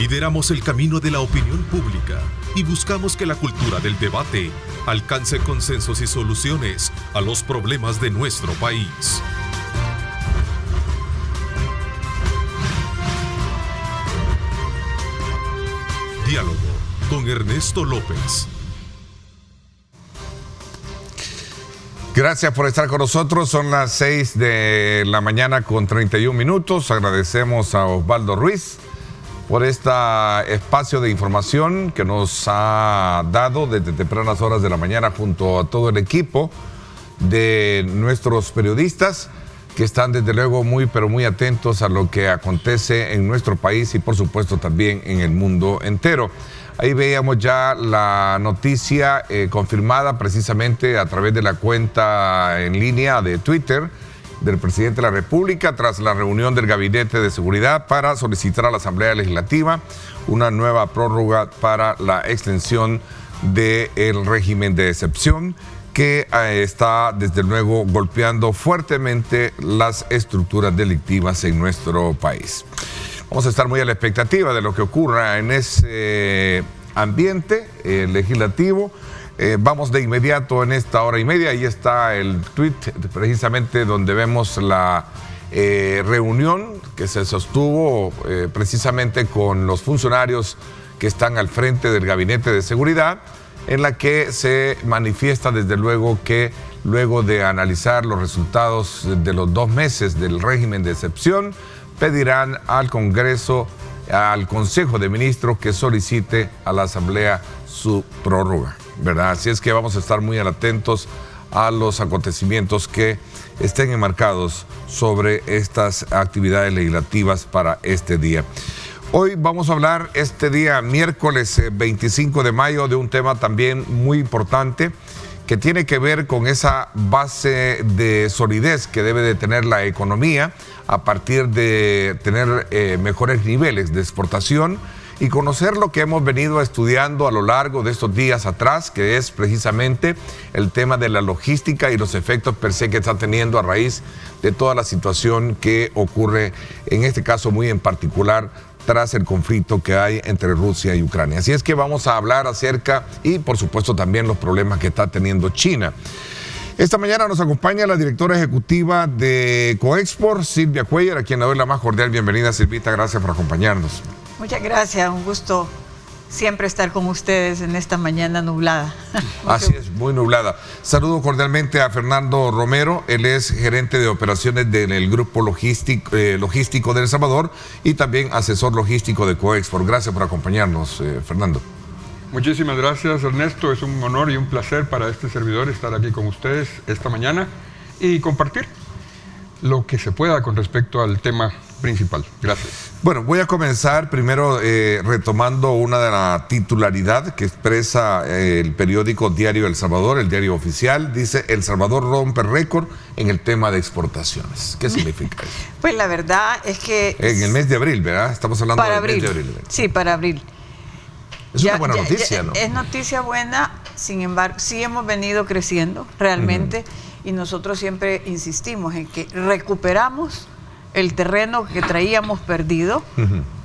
Lideramos el camino de la opinión pública y buscamos que la cultura del debate alcance consensos y soluciones a los problemas de nuestro país. Diálogo con Ernesto López. Gracias por estar con nosotros. Son las 6 de la mañana con 31 minutos. Agradecemos a Osvaldo Ruiz por este espacio de información que nos ha dado desde tempranas horas de la mañana junto a todo el equipo de nuestros periodistas que están desde luego muy atentos a lo que acontece en nuestro país y por supuesto también en el mundo entero. Ahí veíamos ya la noticia confirmada precisamente a través de la cuenta en línea de Twitter del presidente de la República tras la reunión del Gabinete de Seguridad para solicitar a la Asamblea Legislativa una nueva prórroga para la extensión del régimen de excepción que está desde luego golpeando fuertemente las estructuras delictivas en nuestro país. Vamos a estar muy a la expectativa de lo que ocurra en ese ambiente legislativo. Vamos de inmediato en esta hora y media. Ahí está el tweet precisamente donde vemos la reunión que se sostuvo precisamente con los funcionarios que están al frente del Gabinete de Seguridad, en la que se manifiesta desde luego que luego de analizar los resultados de los 2 meses del régimen de excepción, pedirán al Congreso, al Consejo de Ministros que solicite a la Asamblea su prórroga, ¿verdad? Así es que vamos a estar muy atentos a los acontecimientos que estén enmarcados sobre estas actividades legislativas para este día. Hoy vamos a hablar este día, miércoles 25 de mayo, de un tema también muy importante que tiene que ver con esa base de solidez que debe de tener la economía a partir de tener mejores niveles de exportación y conocer lo que hemos venido estudiando a lo largo de estos días atrás, que es precisamente el tema de la logística y los efectos per se que está teniendo a raíz de toda la situación que ocurre, en este caso muy en particular, tras el conflicto que hay entre Rusia y Ucrania. Así es que vamos a hablar acerca y por supuesto también los problemas que está teniendo China. Esta mañana nos acompaña la directora ejecutiva de Coexport, Silvia Cuellar, a quien le doy la más cordial bienvenida. Silvita, gracias por acompañarnos. Muchas gracias, un gusto siempre estar con ustedes en esta mañana nublada. Así es, muy nublada. Saludo cordialmente a Fernando Romero, él es gerente de operaciones del Grupo Logístico de El Salvador y también asesor logístico de Coexport. Gracias por acompañarnos, Fernando. Muchísimas gracias, Ernesto. Es un honor y un placer para este servidor estar aquí con ustedes esta mañana y compartir lo que se pueda con respecto al tema principal. Gracias. Bueno, voy a comenzar primero retomando una de la titularidad que expresa el periódico Diario El Salvador, el diario oficial. Dice: El Salvador rompe récord en el tema de exportaciones. ¿Qué significa eso? Pues la verdad es que... En el mes de abril, ¿verdad? Estamos hablando para del abril. mes de abril. Sí, para abril. Es una buena noticia, ¿no? Es noticia buena, sin embargo, sí hemos venido creciendo realmente y nosotros siempre insistimos en que recuperamos el terreno que traíamos perdido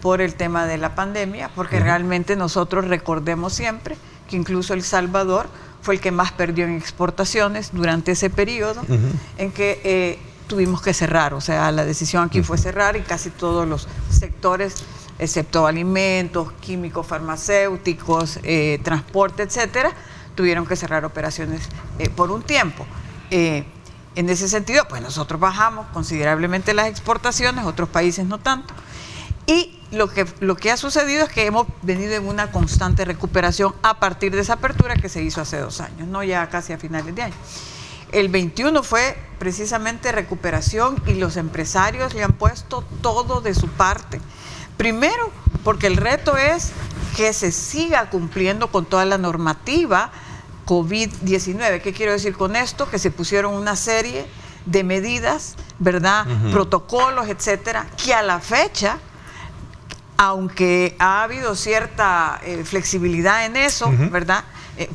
por el tema de la pandemia, porque realmente nosotros recordemos siempre que incluso El Salvador fue el que más perdió en exportaciones durante ese periodo en que tuvimos que cerrar, o sea, la decisión aquí fue cerrar y casi todos los sectores, excepto alimentos, químicos, farmacéuticos, transporte, etcétera, tuvieron que cerrar operaciones por un tiempo. En ese sentido, pues nosotros bajamos considerablemente las exportaciones, otros países no tanto. Y lo que ha sucedido es que hemos venido en una constante recuperación a partir de esa apertura que se hizo hace 2 años, no ya casi a finales de año. El 21 fue precisamente recuperación y los empresarios le han puesto todo de su parte. Primero, porque el reto es que se siga cumpliendo con toda la normativa COVID-19. ¿Qué quiero decir con esto? Que se pusieron una serie de medidas, ¿verdad? Protocolos, etcétera, que a la fecha, aunque ha habido cierta flexibilidad en eso, ¿verdad?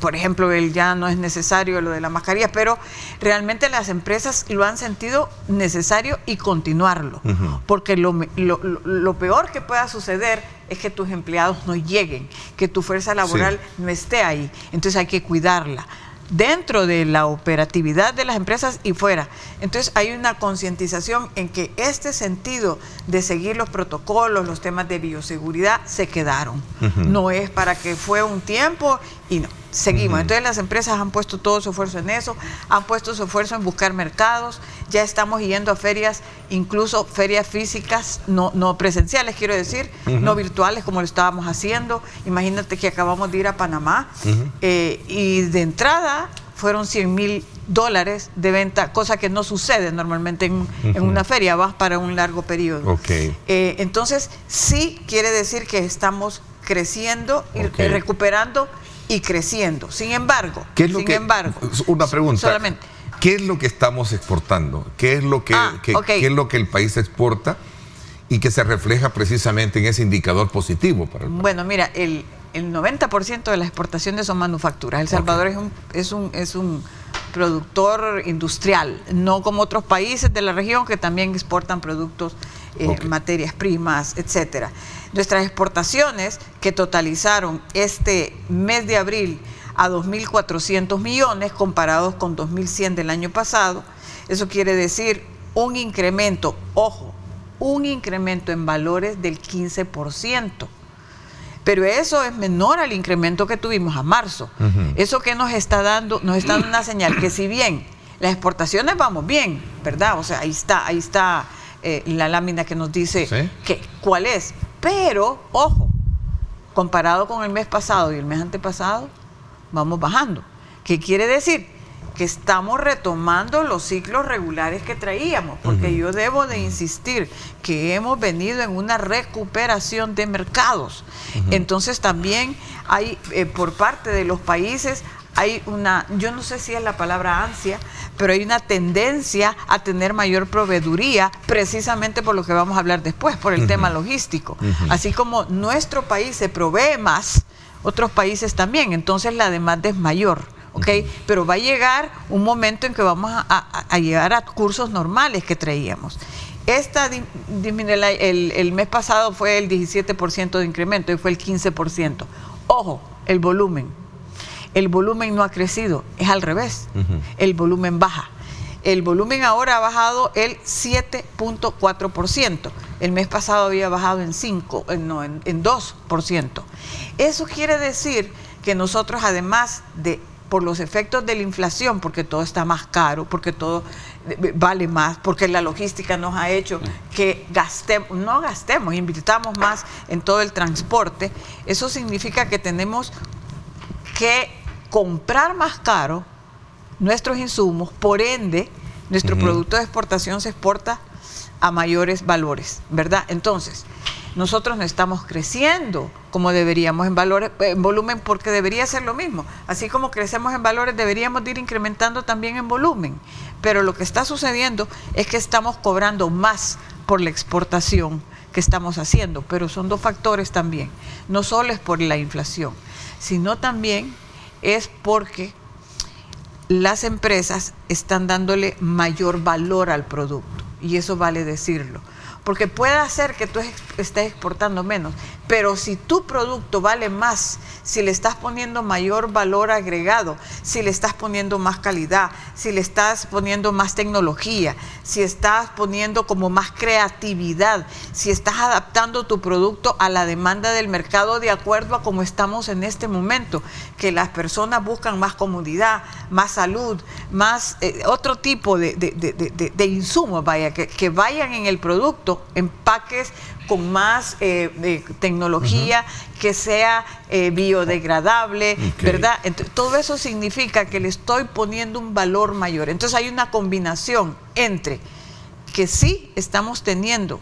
por ejemplo, ya no es necesario lo de la mascarilla, pero realmente las empresas lo han sentido necesario y continuarlo, porque lo peor que pueda suceder es que tus empleados no lleguen, que tu fuerza laboral no esté ahí, entonces hay que cuidarla dentro de la operatividad de las empresas y fuera. Entonces hay una concientización en que este sentido de seguir los protocolos, los temas de bioseguridad se quedaron. No es para que fue un tiempo y no, seguimos. Entonces las empresas han puesto todo su esfuerzo en eso, han puesto su esfuerzo en buscar mercados, ya estamos yendo a ferias, incluso ferias físicas, no presenciales, quiero decir, no virtuales como lo estábamos haciendo. Imagínate que acabamos de ir a Panamá y de entrada fueron $100,000 de venta, cosa que no sucede normalmente en una feria, vas para un largo periodo. Entonces sí quiere decir que estamos creciendo y recuperando y creciendo. Sin embargo, una pregunta. Solamente. ¿Qué es lo que estamos exportando? ¿Qué es lo que, qué es lo que el país exporta y que se refleja precisamente en ese indicador positivo para el país? Bueno, mira, el 90% de las exportaciones son manufacturas. El Salvador es un productor industrial, no como otros países de la región que también exportan productos, materias primas, etcétera. Nuestras exportaciones, que totalizaron este mes de abril a 2.400 millones comparados con 2.100 del año pasado, eso quiere decir un incremento, un incremento en valores del 15%. Pero eso es menor al incremento que tuvimos a marzo. Eso que nos está dando una señal que si bien las exportaciones vamos bien, ¿verdad? O sea, ahí está la lámina que nos dice cuál es. Pero, comparado con el mes pasado y el mes antepasado, vamos bajando. ¿Qué quiere decir? Que estamos retomando los ciclos regulares que traíamos, porque yo debo de insistir que hemos venido en una recuperación de mercados. Entonces también hay, por parte de los países, hay yo no sé si es la palabra ansia, pero hay una tendencia a tener mayor proveeduría, precisamente por lo que vamos a hablar después, por el tema logístico. Así como nuestro país se provee más, otros países también, entonces la demanda es mayor. Pero va a llegar un momento en que vamos a llegar a cursos normales que traíamos. El mes pasado fue el 17% de incremento y fue el 15%. El volumen. El volumen no ha crecido, es al revés. El volumen baja. El volumen ahora ha bajado el 7.4%. El mes pasado había bajado en 2%. Eso quiere decir que nosotros, además de por los efectos de la inflación, porque todo está más caro, porque todo vale más, porque la logística nos ha hecho que invirtamos más en todo el transporte. Eso significa que tenemos que comprar más caro nuestros insumos, por ende, nuestro producto de exportación se exporta a mayores valores, ¿verdad? Entonces, nosotros no estamos creciendo como deberíamos en volumen, porque debería ser lo mismo. Así como crecemos en valores, deberíamos ir incrementando también en volumen. Pero lo que está sucediendo es que estamos cobrando más por la exportación que estamos haciendo. Pero son dos factores también. No solo es por la inflación, sino también es porque las empresas están dándole mayor valor al producto. Y eso vale decirlo. Porque puede ser que tú estés exportando menos, pero si tu producto vale más, si le estás poniendo mayor valor agregado, si le estás poniendo más calidad, si le estás poniendo más tecnología, si estás poniendo como más creatividad, si estás adaptando tu producto a la demanda del mercado de acuerdo a cómo estamos en este momento, que las personas buscan más comodidad, más salud, más otro tipo de insumos, que vayan en el producto, empaques con más tecnología, que sea biodegradable, ¿verdad? Entonces, todo eso significa que le estoy poniendo un valor mayor. Entonces hay una combinación entre que sí estamos teniendo,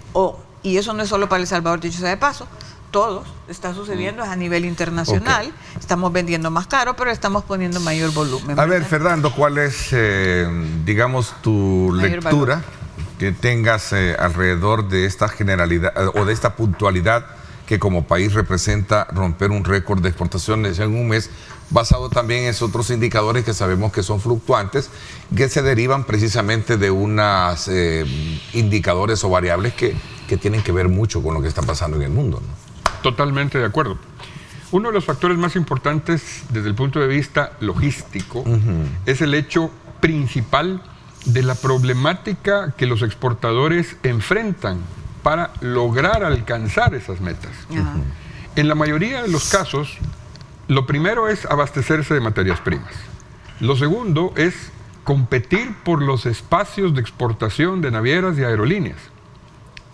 y eso no es solo para El Salvador, dicho sea de paso, todo está sucediendo, es a nivel internacional, estamos vendiendo más caro, pero estamos poniendo mayor volumen. A ver, Fernando, ¿cuál es, digamos, tu lectura que tengas alrededor de esta generalidad o de esta puntualidad que como país representa romper un récord de exportaciones en un mes, basado también en otros indicadores que sabemos que son fluctuantes, que se derivan precisamente de unos indicadores o variables que tienen que ver mucho con lo que está pasando en el mundo, ¿no? Totalmente de acuerdo. Uno de los factores más importantes desde el punto de vista logístico es el hecho principal de la problemática que los exportadores enfrentan para lograr alcanzar esas metas. En la mayoría de los casos, lo primero es abastecerse de materias primas. Lo segundo es competir por los espacios de exportación de navieras y aerolíneas,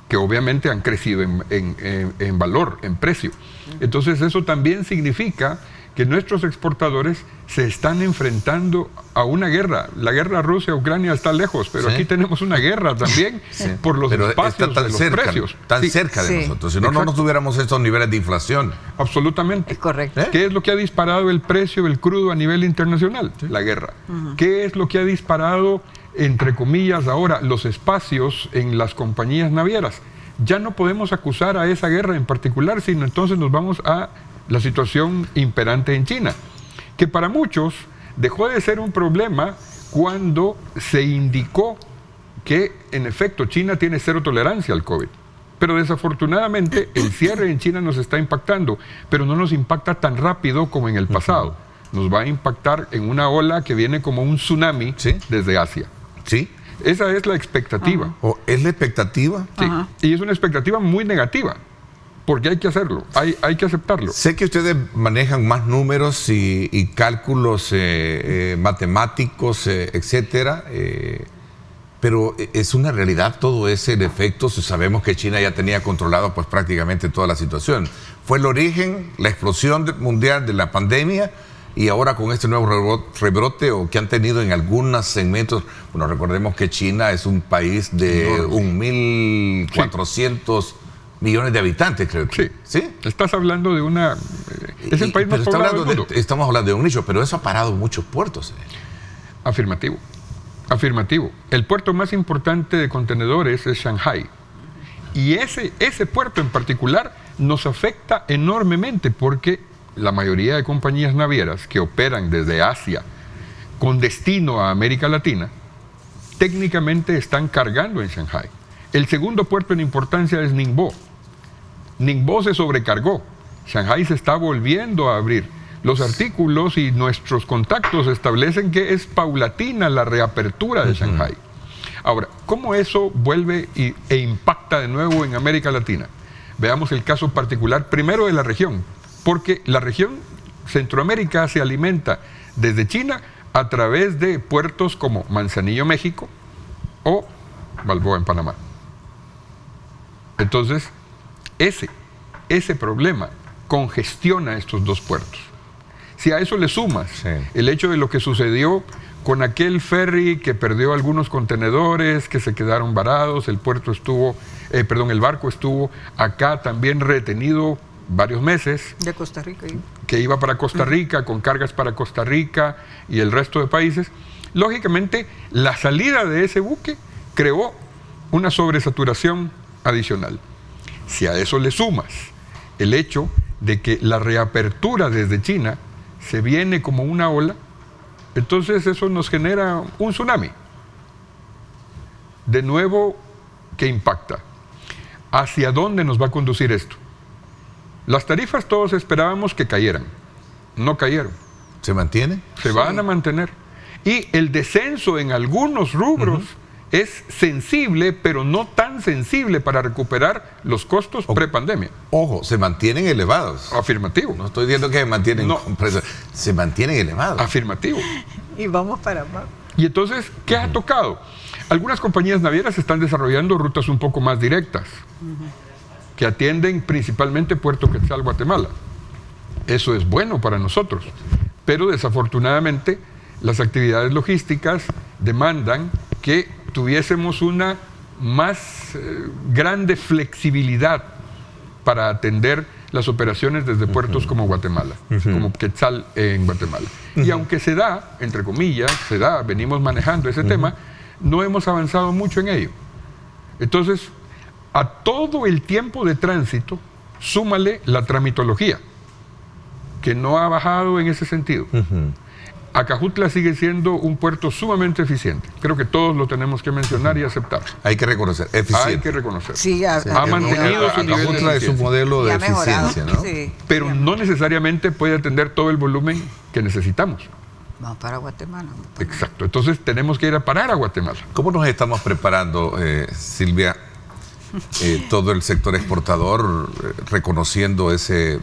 que obviamente han crecido en valor, en precio. Entonces eso también significa que nuestros exportadores se están enfrentando a una guerra. La guerra Rusia-Ucrania está lejos, pero aquí tenemos una guerra también por los espacios de los precios. Tan cerca de nosotros, si no, no tuviéramos estos niveles de inflación. Absolutamente. Es correcto. ¿Qué es lo que ha disparado el precio del crudo a nivel internacional? La guerra. ¿Qué es lo que ha disparado, entre comillas, ahora los espacios en las compañías navieras? Ya no podemos acusar a esa guerra en particular, sino entonces nos vamos a la situación imperante en China, que para muchos dejó de ser un problema cuando se indicó que en efecto China tiene cero tolerancia al COVID. Pero desafortunadamente el cierre en China nos está impactando, pero no nos impacta tan rápido como en el pasado. Nos va a impactar en una ola que viene como un tsunami desde Asia. Sí. Esa es la expectativa. ¿O es la expectativa? Sí. Y es una expectativa muy negativa, porque hay que hacerlo, hay que aceptarlo. Sé que ustedes manejan más números y cálculos matemáticos, etcétera, pero es una realidad todo ese efecto. Sabemos que China ya tenía controlado pues prácticamente toda la situación. Fue el origen, la explosión mundial de la pandemia, y ahora con este nuevo rebrote o que han tenido en algunos segmentos. Bueno, recordemos que China es un país de 1.400 millones de habitantes, creo que. Sí. Estás hablando de una... es el país más poblado del mundo. Estamos hablando de un nicho, pero eso ha parado muchos puertos. Afirmativo. El puerto más importante de contenedores es Shanghái. Y ese puerto en particular nos afecta enormemente porque la mayoría de compañías navieras que operan desde Asia con destino a América Latina, técnicamente están cargando en Shanghái. El segundo puerto en importancia es Ningbo. Ningbo se sobrecargó. Shanghái se está volviendo a abrir. Los artículos y nuestros contactos establecen que es paulatina la reapertura de Shanghái. Ahora, ¿cómo eso vuelve e impacta de nuevo en América Latina? Veamos el caso particular primero de la región, porque la región Centroamérica se alimenta desde China a través de puertos como Manzanillo, México, o Balboa en Panamá. Entonces, ese problema congestiona estos dos puertos. Si a eso le sumas el hecho de lo que sucedió con aquel ferry que perdió algunos contenedores, que se quedaron varados, el barco estuvo acá también retenido varios meses. De Costa Rica. Que iba para Costa Rica, con cargas para Costa Rica y el resto de países. Lógicamente, la salida de ese buque creó una sobresaturación adicional. Si a eso le sumas el hecho de que la reapertura desde China se viene como una ola, entonces eso nos genera un tsunami. De nuevo, ¿qué impacta? ¿Hacia dónde nos va a conducir esto? Las tarifas todos esperábamos que cayeran. No cayeron. ¿Se mantiene? Se van a mantener. Y el descenso en algunos rubros es sensible, pero no tan sensible para recuperar los costos prepandemia. Ojo, se mantienen elevados. Afirmativo. No estoy diciendo que se mantienen precios, se mantienen elevados. Afirmativo. Y vamos para más. Y entonces, ¿qué ha tocado? Algunas compañías navieras están desarrollando rutas un poco más directas, que atienden principalmente Puerto Quetzal, Guatemala. Eso es bueno para nosotros, pero desafortunadamente las actividades logísticas demandan que tuviésemos una más grande flexibilidad para atender las operaciones desde puertos como Guatemala, como Quetzal en Guatemala. Y aunque se da, entre comillas, venimos manejando ese tema, no hemos avanzado mucho en ello. Entonces, a todo el tiempo de tránsito Súmale la tramitología, que no ha bajado en ese sentido. Acajutla sigue siendo un puerto sumamente eficiente. Creo que todos lo tenemos que mencionar y aceptar. Hay que reconocer, eficiente. Hay que reconocer. Sí, ha mantenido su nivel de Acajutla es un modelo de eficiencia, ¿no? Sí. Pero no necesariamente puede atender todo el volumen que necesitamos. Vamos para Guatemala. Exacto. Entonces tenemos que ir a parar a Guatemala. ¿Cómo nos estamos preparando, Silvia, todo el sector exportador, reconociendo ese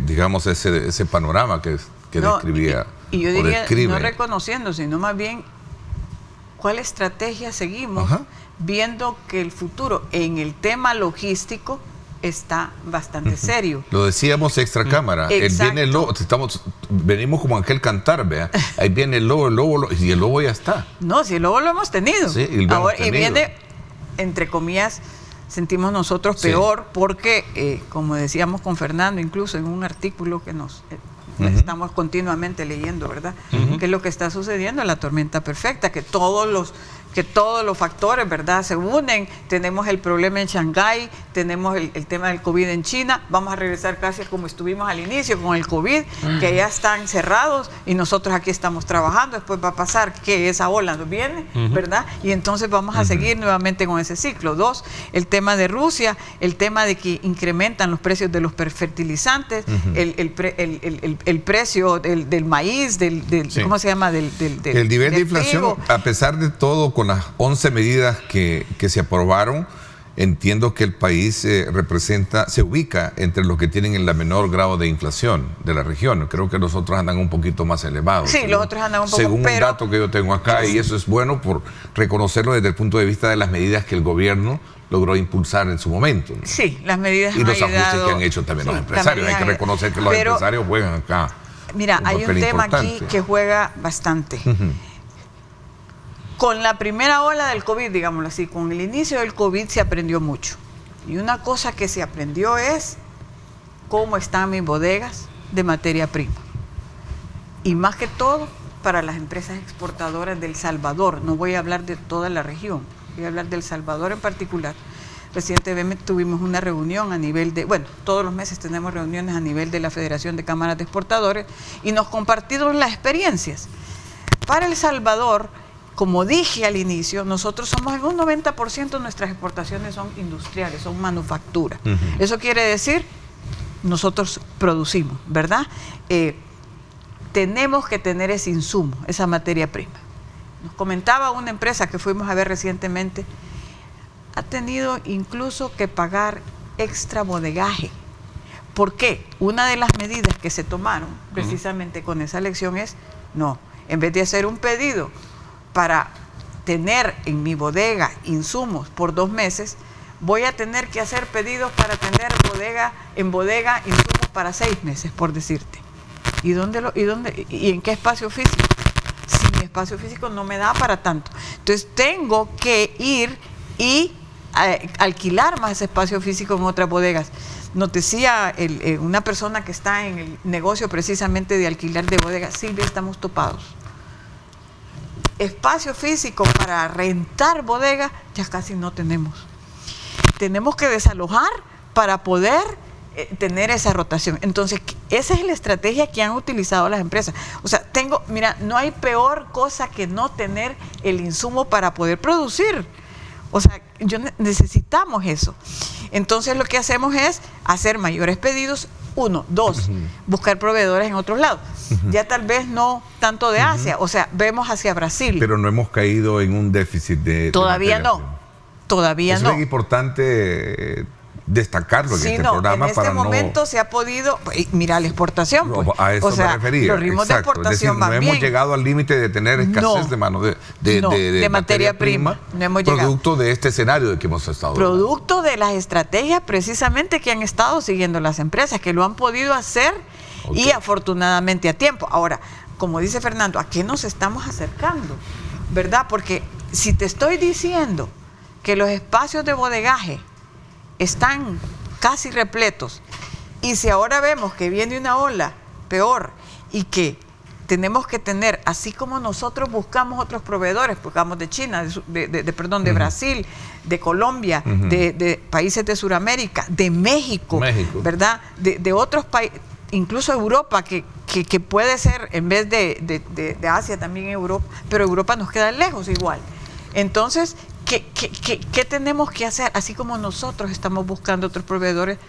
panorama que describía? Y yo o diría, describe? no reconociendo, sino más bien, ¿cuál estrategia seguimos? Ajá. Viendo que el futuro en el tema logístico está bastante serio. Lo decíamos extra cámara. Exacto. Viene el lobo, venimos como aquel cantar, vea. Ahí viene el lobo, y el lobo ya está. No, si el lobo lo hemos tenido. Sí, y lo hemos y tenido. viene, entre comillas, sentimos nosotros Sí. peor porque, como decíamos con Fernando, incluso en un artículo que nos estamos continuamente leyendo, ¿verdad? ¿Qué es lo que está sucediendo? La tormenta perfecta, que todos los factores, ¿verdad?, se unen. Tenemos el problema en Shanghái, tenemos el tema del COVID en China. Vamos a regresar casi como estuvimos al inicio con el COVID, que ya están cerrados y nosotros aquí estamos trabajando. Después va a pasar que esa ola nos viene, ¿verdad? Y entonces vamos a seguir nuevamente con ese ciclo. 2, el tema de Rusia, el tema de que incrementan los precios de los fertilizantes, el precio del maíz, Sí. ¿cómo se llama? El nivel de inflación, trigo. a pesar de todo, con las 11 medidas que se aprobaron, entiendo que el país se ubica entre los que tienen el menor grado de inflación de la región. Creo que los otros andan un poquito más elevados. Sí, los otros andan un poco, según pero un dato que yo tengo acá, y eso es bueno por reconocerlo desde el punto de vista de las medidas que el gobierno logró impulsar en su momento, ¿no? Sí, las medidas Y han los ajustes ayudado. que han hecho también los Sí, empresarios. Hay que también reconocer que los empresarios juegan acá. Mira, un hay un papel tema aquí importante. que juega bastante. Con la primera ola del COVID, digámoslo así, con el inicio del COVID se aprendió mucho. Y una cosa que se aprendió es cómo están mis bodegas de materia prima. Y más que todo, para las empresas exportadoras del Salvador. No voy a hablar de toda la región, voy a hablar del Salvador en particular. Recientemente tuvimos una reunión a nivel de, todos los meses tenemos reuniones a nivel de la Federación de Cámaras de Exportadores y nos compartimos las experiencias. Para El Salvador, como dije al inicio, nosotros somos en un 90% nuestras exportaciones son industriales, son manufactura. Eso quiere decir, nosotros producimos, ¿verdad? Tenemos que tener ese insumo, esa materia prima. Nos comentaba una empresa que fuimos a ver recientemente, ha tenido incluso que pagar extra bodegaje. ¿Por qué? Una de las medidas que se tomaron precisamente con esa lección es, no, en vez de hacer un pedido para tener en mi bodega insumos por 2 meses, voy a tener que hacer pedidos para tener en bodega insumos para 6 meses, por decirte. ¿Y en qué espacio físico? Si mi espacio físico no me da para tanto. Entonces tengo que ir y alquilar más espacio físico en otras bodegas. Nos decía una persona que está en el negocio precisamente de alquilar de bodegas, Silvia, estamos topados. Espacio físico para rentar bodegas ya casi no tenemos. Tenemos que desalojar para poder tener esa rotación. Entonces, esa es la estrategia que han utilizado las empresas. O sea, mira, no hay peor cosa que no tener el insumo para poder producir. O sea, necesitamos eso. Entonces, lo que hacemos es hacer mayores pedidos. 1, 2, buscar proveedores en otros lados. Ya tal vez no tanto de Asia, o sea, vemos hacia Brasil. Pero no hemos caído en un déficit de Todavía no. Todavía Eso no. es importante destacarlo en Sí, este no, programa. en este momento se ha podido, mira la exportación, pues. A eso o sea, me refería. los ritmos de exportación es decir, van no bien. hemos llegado al límite de tener escasez de materia prima, no hemos llegado. producto de este escenario de que hemos estado Producto de las estrategias precisamente que han estado siguiendo las empresas, que lo han podido hacer y afortunadamente a tiempo. Ahora, como dice Fernando, ¿a qué nos estamos acercando? ¿Verdad? Porque si te estoy diciendo que los espacios de bodegaje están casi repletos, y si ahora vemos que viene una ola peor y que tenemos que tener, así como nosotros buscamos otros proveedores, buscamos de China, de Brasil, de Colombia, de países de Sudamérica, de México, ¿verdad? De otros países, incluso Europa, que puede ser, en vez de Asia, también Europa, pero Europa nos queda lejos igual. Entonces, ¿qué tenemos que hacer? Así como nosotros estamos buscando otros proveedores,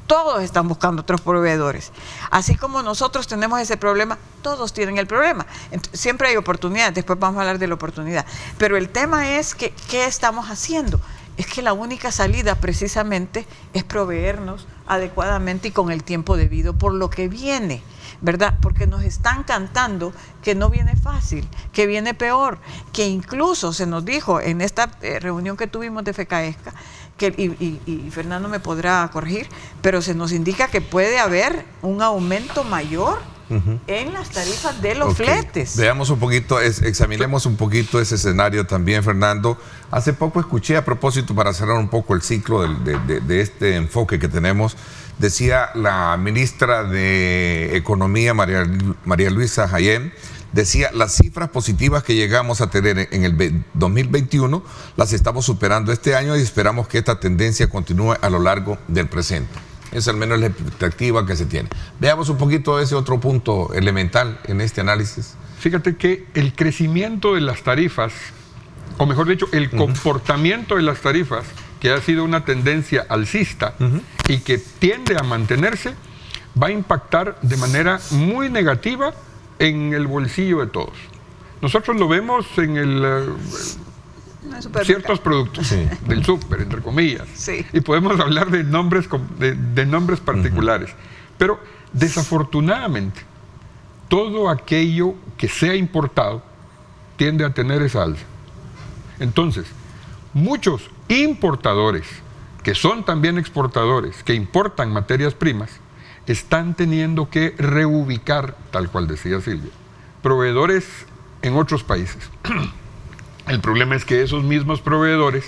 todos están buscando otros proveedores. Así como nosotros tenemos ese problema, todos tienen el problema. Siempre hay oportunidades, después vamos a hablar de la oportunidad. Pero el tema es que, ¿qué estamos haciendo? Es que la única salida precisamente es proveernos adecuadamente y con el tiempo debido por lo que viene, ¿verdad? Porque nos están cantando que no viene fácil, que viene peor, que incluso se nos dijo en esta reunión que tuvimos de FECAESCA, y Fernando me podrá corregir, pero se nos indica que puede haber un aumento mayor en las tarifas de los fletes. Veamos un poquito, examinemos un poquito ese escenario también, Fernando. Hace poco escuché, a propósito, para cerrar un poco el ciclo de este enfoque que tenemos, decía la ministra de Economía, María Luisa Jaén, decía, las cifras positivas que llegamos a tener en el 2021 las estamos superando este año y esperamos que esta tendencia continúe a lo largo del presente. Esa es al menos la expectativa que se tiene. Veamos un poquito ese otro punto elemental en este análisis. Fíjate que el crecimiento de las tarifas, o mejor dicho, el comportamiento de las tarifas, que ha sido una tendencia alcista y que tiende a mantenerse, va a impactar de manera muy negativa en el bolsillo de todos. Nosotros lo vemos en ciertos productos del súper, entre comillas, y podemos hablar de nombres particulares, pero desafortunadamente todo aquello que sea importado tiende a tener esa alza. Entonces, muchos importadores, que son también exportadores, que importan materias primas, están teniendo que reubicar, tal cual decía Silvia, proveedores en otros países. El problema es que esos mismos proveedores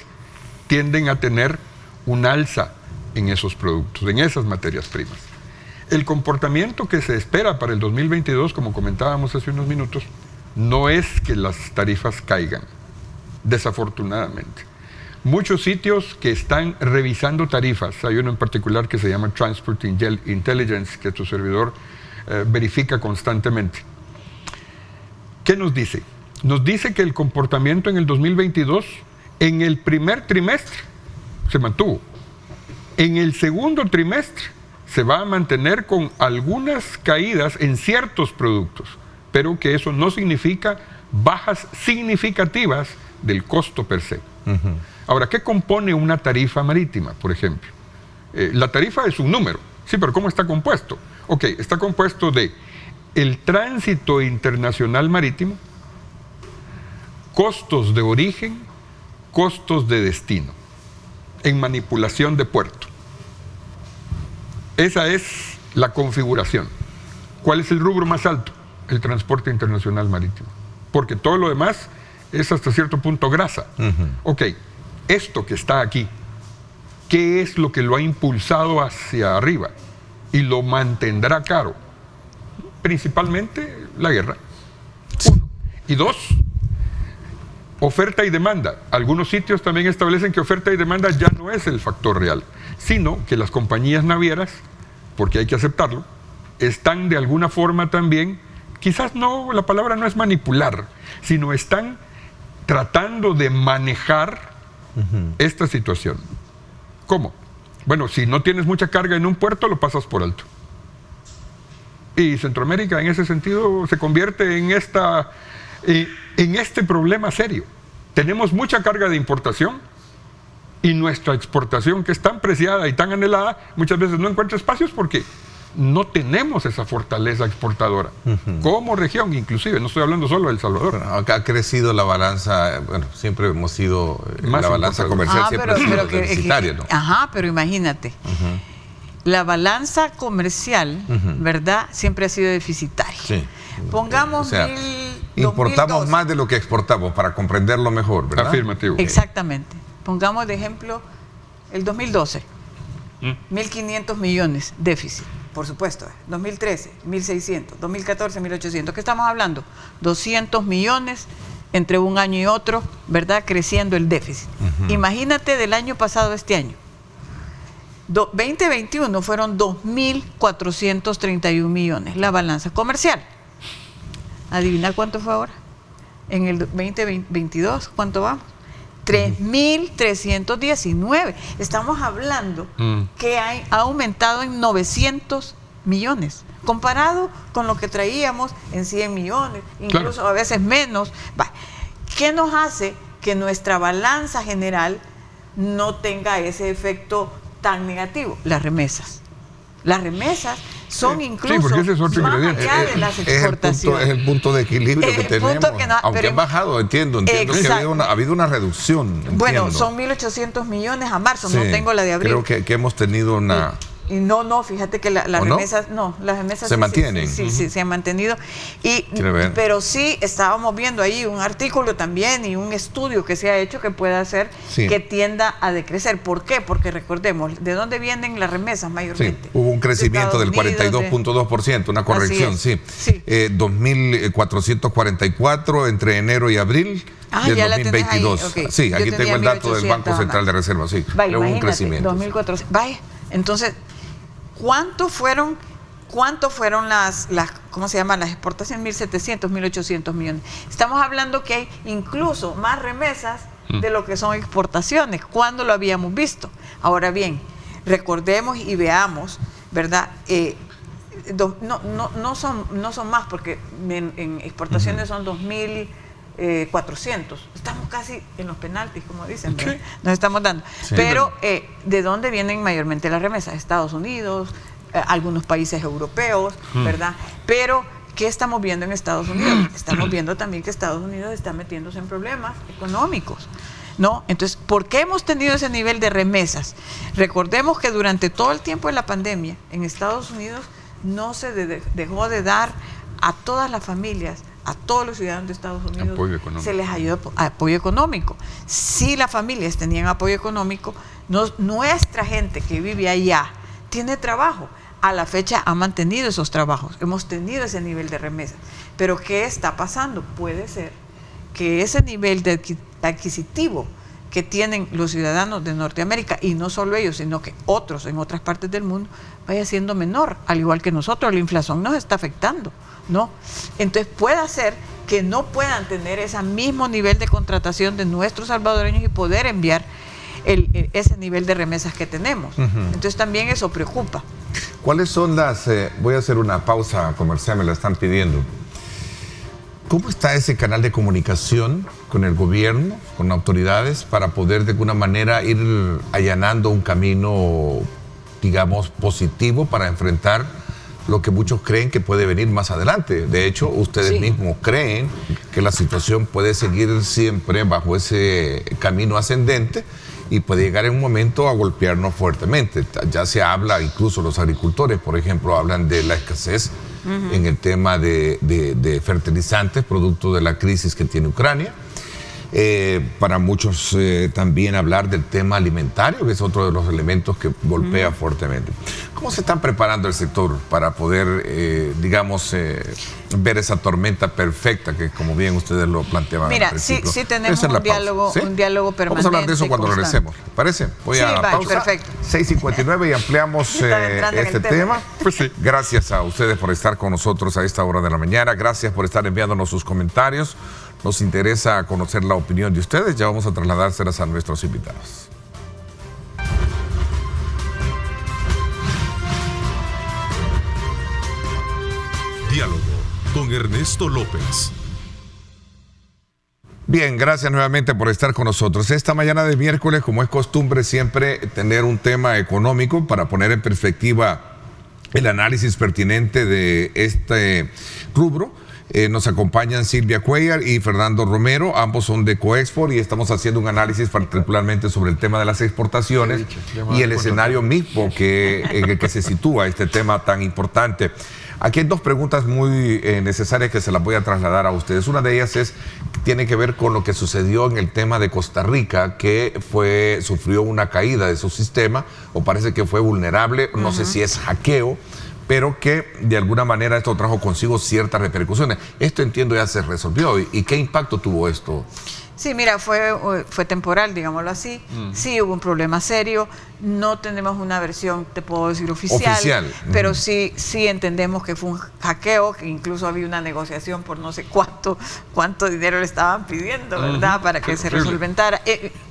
tienden a tener un alza en esos productos, en esas materias primas. El comportamiento que se espera para el 2022, como comentábamos hace unos minutos, no es que las tarifas caigan, desafortunadamente. Muchos sitios que están revisando tarifas, hay uno en particular que se llama Transport Intelligence, que tu servidor verifica constantemente. ¿Qué nos dice? Nos dice que el comportamiento en el 2022, en el primer trimestre, se mantuvo. En el segundo trimestre se va a mantener con algunas caídas en ciertos productos, pero que eso no significa bajas significativas del costo per se. Ahora, ¿qué compone una tarifa marítima, por ejemplo? La tarifa es un número, sí, pero ¿cómo está compuesto? Ok, está compuesto de el tránsito internacional marítimo, costos de origen, costos de destino, en manipulación de puerto. Esa es la configuración. ¿Cuál es el rubro más alto? El transporte internacional marítimo. Porque todo lo demás es hasta cierto punto grasa. Ok, esto que está aquí, ¿qué es lo que lo ha impulsado hacia arriba y lo mantendrá caro? Principalmente la guerra. Uno. Y dos, oferta y demanda. Algunos sitios también establecen que oferta y demanda ya no es el factor real, sino que las compañías navieras, porque hay que aceptarlo, están de alguna forma también, quizás no, la palabra no es manipular, sino están tratando de manejar esta situación. ¿Cómo? Bueno, si no tienes mucha carga en un puerto, lo pasas por alto. Y Centroamérica en ese sentido se convierte en este problema serio. Tenemos mucha carga de importación y nuestra exportación, que es tan preciada y tan anhelada, muchas veces no encuentra espacios porque no tenemos esa fortaleza exportadora como región, inclusive, no estoy hablando solo de El Salvador. Bueno, acá ha crecido la balanza, bueno, siempre hemos sido, la balanza comercial siempre ha sido deficitaria, ¿no? Ajá, pero imagínate, la balanza comercial, ¿verdad? Siempre ha sido deficitaria. Sí. Pongamos, o sea, importamos 2012. más de lo que exportamos, para comprenderlo mejor, ¿verdad? Afirmativo. Exactamente. Pongamos de ejemplo el 2012, 1.500 millones déficit, por supuesto, 2013, 1.600, 2014, 1.800. ¿Qué estamos hablando? 200 millones entre un año y otro, ¿verdad? Creciendo el déficit. Imagínate del año pasado a este año. 2021 fueron 2.431 millones la balanza comercial. Adivina cuánto fue ahora. En el 2022, ¿cuánto vamos? 3.319. Estamos hablando que ha aumentado en 900 millones, comparado con lo que traíamos en 100 millones, incluso a veces menos. ¿Qué nos hace que nuestra balanza general no tenga ese efecto tan negativo? Las remesas. Las remesas son incluso porque ese es otro más ingrediente. allá de las exportaciones. Es el punto de equilibrio que tenemos. Aunque ha bajado, entiendo que ha habido una reducción. Bueno, son 1.800 millones a marzo, no tengo la de abril. Creo que hemos tenido una... Y no, fíjate que las remesas, las remesas se mantienen. Sí, se han mantenido. Pero sí estábamos viendo ahí un artículo también y un estudio que se ha hecho que pueda hacer que tienda a decrecer. ¿Por qué? Porque recordemos, ¿de dónde vienen las remesas mayormente? Sí, hubo un crecimiento del 42.2%, una corrección, sí. 2.444 entre enero y abril. Del 2022. Okay. Sí, aquí tengo el dato del Banco Central de Reserva, sí. Hubo un crecimiento. 2.400. Vaya, entonces, ¿cuánto fueron las ¿cómo se llama? Las exportaciones? 1.700, 1.800 millones. Estamos hablando que hay incluso más remesas de lo que son exportaciones. ¿Cuándo lo habíamos visto? Ahora bien, recordemos y veamos, ¿verdad? No son más, porque en exportaciones son 2.400. Estamos casi en los penaltis, como dicen, ¿verdad? Nos estamos dando. Pero, ¿de dónde vienen mayormente las remesas? Estados Unidos, algunos países europeos, ¿verdad? Pero, ¿qué estamos viendo en Estados Unidos? Estamos viendo también que Estados Unidos está metiéndose en problemas económicos, ¿no? Entonces, ¿por qué hemos tenido ese nivel de remesas? Recordemos que durante todo el tiempo de la pandemia, en Estados Unidos no se dejó de dar a todas las familias, a todos los ciudadanos de Estados Unidos, se les ayudó apoyo económico. Si las familias tenían apoyo económico, nuestra gente que vive allá tiene trabajo. A la fecha ha mantenido esos trabajos, hemos tenido ese nivel de remesas. Pero ¿qué está pasando? Puede ser que ese nivel de adquisitivo que tienen los ciudadanos de Norteamérica, y no solo ellos, sino que otros en otras partes del mundo, vaya siendo menor, al igual que nosotros. La inflación nos está afectando, ¿no? Entonces puede ser que no puedan tener ese mismo nivel de contratación de nuestros salvadoreños y poder enviar ese nivel de remesas que tenemos. Entonces también eso preocupa. ¿Cuáles son voy a hacer una pausa comercial, me la están pidiendo. ¿Cómo está ese canal de comunicación con el gobierno, con autoridades, para poder de alguna manera ir allanando un camino, digamos, positivo para enfrentar lo que muchos creen que puede venir más adelante? De hecho, ustedes mismos creen que la situación puede seguir siempre bajo ese camino ascendente y puede llegar en un momento a golpearnos fuertemente. Ya se habla, incluso los agricultores, por ejemplo, hablan de la escasez en el tema de fertilizantes, producto de la crisis que tiene Ucrania. Para muchos también hablar del tema alimentario, que es otro de los elementos que golpea fuertemente. ¿Cómo se están preparando el sector para poder, digamos, ver esa tormenta perfecta que, como bien ustedes lo planteaban? Mira, sí tenemos un diálogo permanente. Vamos a hablar de eso cuando regresemos, ¿le parece? Voy a la pausa. Perfecto. 6:59 y ampliamos este tema. Pues sí. Gracias a ustedes por estar con nosotros a esta hora de la mañana. Gracias por estar enviándonos sus comentarios. Nos interesa conocer la opinión de ustedes. Ya vamos a trasladárselas a nuestros invitados. Diálogo con Ernesto López. Bien, gracias nuevamente por estar con nosotros. Esta mañana de miércoles, como es costumbre, siempre tener un tema económico para poner en perspectiva el análisis pertinente de este rubro. Nos acompañan Silvia Cuellar y Fernando Romero, ambos son de Coexport, y estamos haciendo un análisis particularmente sobre el tema de las exportaciones y el escenario mismo en el que se sitúa este tema tan importante. Aquí hay dos preguntas muy necesarias que se las voy a trasladar a ustedes. Una de ellas tiene que ver con lo que sucedió en el tema de Costa Rica, que sufrió una caída de su sistema, o parece que fue vulnerable, no sé si es hackeo, pero que de alguna manera esto trajo consigo ciertas repercusiones. Esto entiendo ya se resolvió. ¿Y qué impacto tuvo esto? Sí, mira, fue temporal, digámoslo así. Sí hubo un problema serio. No tenemos una versión, te puedo decir, oficial. Pero sí entendemos que fue un hackeo, que incluso había una negociación por no sé cuánto dinero le estaban pidiendo, ¿verdad? Para que se resolventara.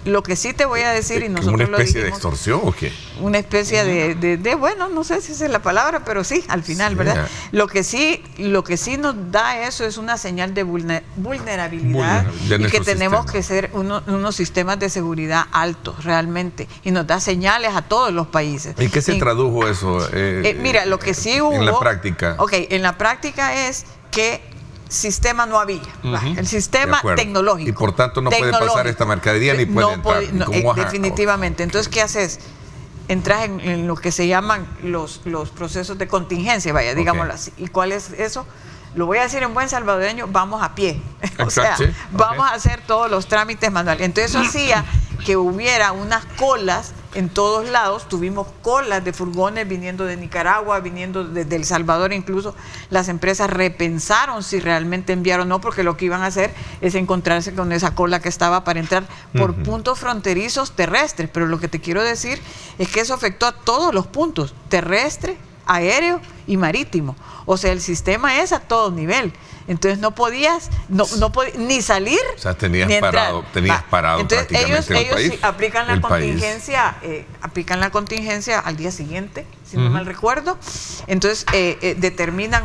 Lo que sí te voy a decir, y nosotros lo dijimos... ¿Una especie de extorsión o qué? Una especie de, bueno, no sé si esa es la palabra, pero sí, al final, sí, ¿verdad? Lo que sí nos da eso es una señal de vulnerabilidad y que tenemos que ser unos sistemas de seguridad altos, realmente. Y nos da señales a todos los países. ¿Y qué se tradujo eso? Mira, lo que sí hubo... En la práctica. Ok, en la práctica es que sistema no había. El sistema tecnológico. Y por tanto no puede pasar esta mercadería ni puede entrar. Definitivamente. Entonces, ¿qué haces? Entras en lo que se llaman los procesos de contingencia, digámoslo así. ¿Y cuál es eso? Lo voy a decir en buen salvadoreño, vamos a pie. O sea, vamos a hacer todos los trámites manuales. Entonces eso hacía que hubiera unas colas en todos lados. Tuvimos colas de furgones viniendo de Nicaragua, viniendo desde El Salvador. Incluso las empresas repensaron si realmente enviaron o no, porque lo que iban a hacer es encontrarse con esa cola que estaba para entrar por puntos fronterizos terrestres. Pero lo que te quiero decir es que eso afectó a todos los puntos, terrestre, aéreo y marítimo. O sea, el sistema es a todo nivel. Entonces no podías ni salir. O sea, tenías parado entonces, prácticamente ellos país, sí aplican la contingencia al día siguiente, si no mal recuerdo. Entonces determinan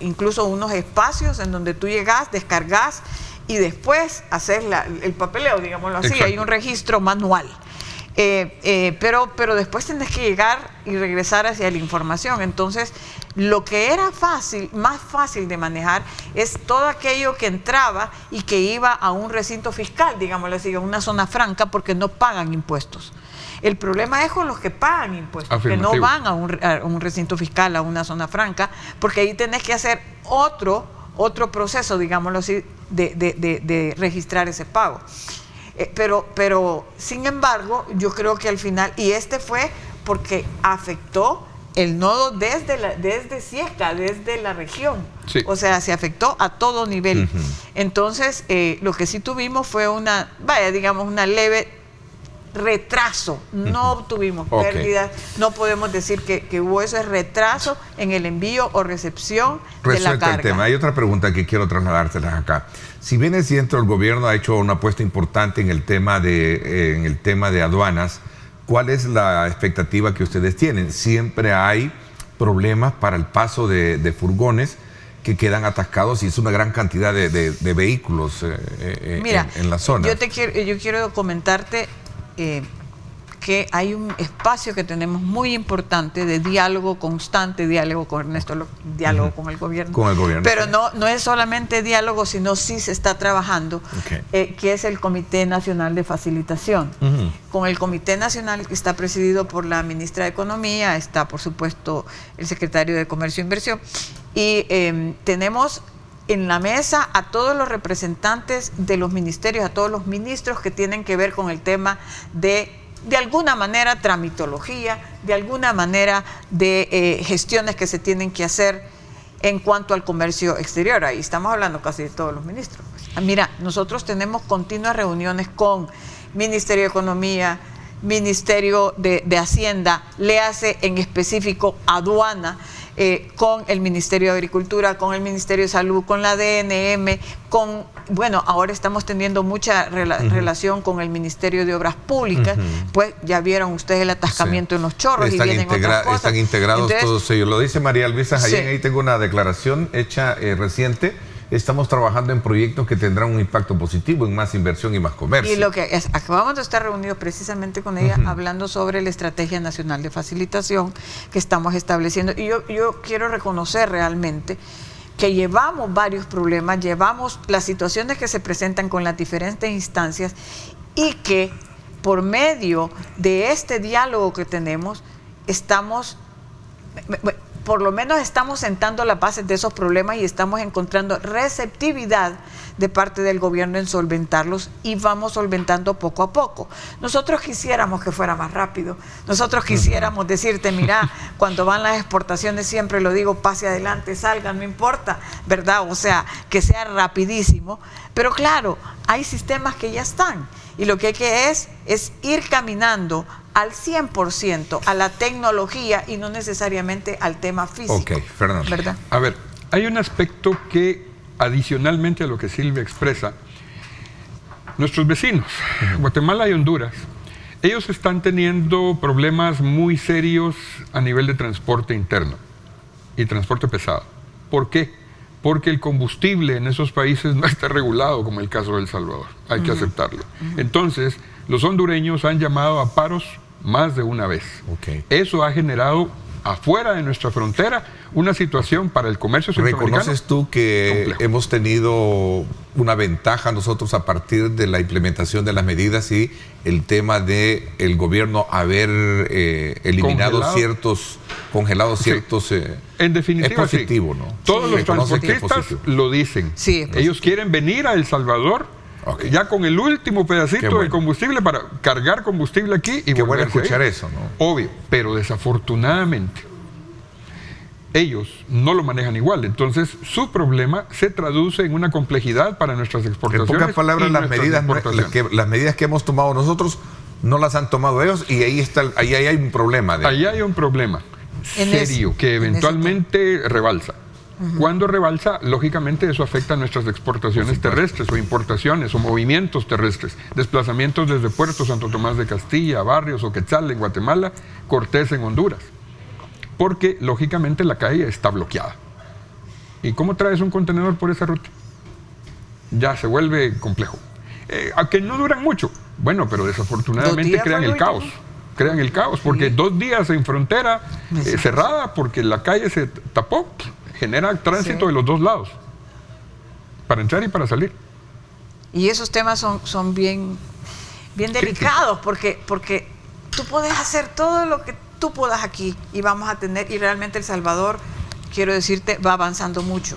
incluso unos espacios en donde tú llegas, descargas y después haces el papeleo, digámoslo así. Exacto. Hay un registro manual. Pero después tienes que llegar y regresar hacia la información. Entonces, lo que era más fácil de manejar es todo aquello que entraba y que iba a un recinto fiscal, digámoslo así, a una zona franca, porque no pagan impuestos. El problema es con los que pagan impuestos, que no van a un recinto fiscal, a una zona franca, porque ahí tenés que hacer otro proceso, digámoslo así, de registrar ese pago. Pero sin embargo, yo creo que al final, y fue porque afectó el nodo desde Ciesca, desde la región. Sí. O sea, se afectó a todo nivel. Entonces, lo que sí tuvimos fue una leve retraso. No tuvimos pérdidas, no podemos decir que hubo ese retraso en el envío o recepción de la carga. El tema. Hay otra pregunta que quiero trasladárselas acá. Si bien es cierto, el gobierno ha hecho una apuesta importante en el tema de aduanas, ¿cuál es la expectativa que ustedes tienen? Siempre hay problemas para el paso de furgones que quedan atascados y es una gran cantidad de vehículos en la zona. Yo quiero comentarte que hay un espacio que tenemos muy importante de diálogo constante, diálogo con Ernesto, diálogo con el gobierno. Con el gobierno. Pero no es solamente diálogo, sino sí se está trabajando, que es el Comité Nacional de Facilitación. Con el Comité Nacional, que está presidido por la ministra de Economía, está por supuesto el secretario de Comercio e Inversión, y tenemos en la mesa a todos los representantes de los ministerios, a todos los ministros que tienen que ver con el tema de alguna manera tramitología, de alguna manera de gestiones que se tienen que hacer en cuanto al comercio exterior. Ahí estamos hablando casi de todos los ministros. Mira, nosotros tenemos continuas reuniones con Ministerio de Economía, Ministerio de Hacienda, le hace en específico aduana, con el Ministerio de Agricultura, con el Ministerio de Salud, con la DNM, ahora estamos teniendo mucha relación con el Ministerio de Obras Públicas, pues ya vieron ustedes el atascamiento en Los Chorros y vienen otras cosas. Están integrados. Entonces, todos ellos. Lo dice María Luisa Jayén, ahí tengo una declaración hecha reciente. Estamos trabajando en proyectos que tendrán un impacto positivo en más inversión y más comercio. Y acabamos de estar reunidos precisamente con ella hablando sobre la Estrategia Nacional de Facilitación que estamos estableciendo. Y yo quiero reconocer realmente que llevamos varios problemas, llevamos las situaciones que se presentan con las diferentes instancias y que por medio de este diálogo que tenemos estamos... por lo menos estamos sentando las bases de esos problemas y estamos encontrando receptividad de parte del gobierno en solventarlos y vamos solventando poco a poco. Nosotros quisiéramos que fuera más rápido, nosotros quisiéramos decirte, mira, cuando van las exportaciones siempre lo digo, pase adelante, salgan, no importa, ¿verdad? O sea, que sea rapidísimo, pero claro, hay sistemas que ya están y lo que hay que es ir caminando al 100% a la tecnología y no necesariamente al tema físico. Ok, Fernando. ¿Verdad? A ver, hay un aspecto que adicionalmente a lo que Silvia expresa, nuestros vecinos, Guatemala y Honduras, ellos están teniendo problemas muy serios a nivel de transporte interno y transporte pesado. ¿Por qué? Porque el combustible en esos países no está regulado como el caso de El Salvador, hay que aceptarlo. Entonces, los hondureños han llamado a paros más de una vez. Okay. Eso ha generado afuera de nuestra frontera una situación para el comercio centroamericano. ¿Reconoces tú que complejo. hemos tenido una ventaja nosotros a partir de la implementación de las medidas y el tema de el gobierno haber eliminado congelado ciertos... en definitiva, es positivo, sí. ¿no? Todos los Reconoce que es transportistas positivo. lo dicen. Sí, es ellos quieren venir a El Salvador Ok. ya con el último Qué pedacito bueno. de combustible para cargar combustible aquí y Qué bueno volverse a escuchar ir. eso, ¿no? Obvio, pero desafortunadamente ellos no lo manejan igual. Entonces, su problema se traduce en una complejidad para nuestras En exportaciones. pocas palabras, y las nuestras medidas, importaciones. las medidas que hemos tomado nosotros no las han tomado ellos y ahí hay un problema. Ahí hay un problema En serio ese- que en ese eventualmente rebalsa. Cuando rebalsa, lógicamente eso afecta a nuestras exportaciones terrestres o importaciones o movimientos terrestres, desplazamientos desde Puerto Santo Tomás de Castilla, Barrios o Quetzal en Guatemala, Cortés en Honduras, porque lógicamente la calle está bloqueada. ¿Y cómo traes un contenedor por esa ruta? Ya se vuelve complejo. Aunque no duran mucho, bueno, pero 2 desafortunadamente días crean fue el el caos. último. Crean el caos, porque 2 días en frontera Exacto. cerrada porque la calle se tapó, genera tránsito Sí. de los dos lados, para entrar y para salir. Y esos temas son bien delicados porque tú puedes hacer todo lo que tú puedas aquí y vamos a tener, y realmente El Salvador, quiero decirte, va avanzando mucho.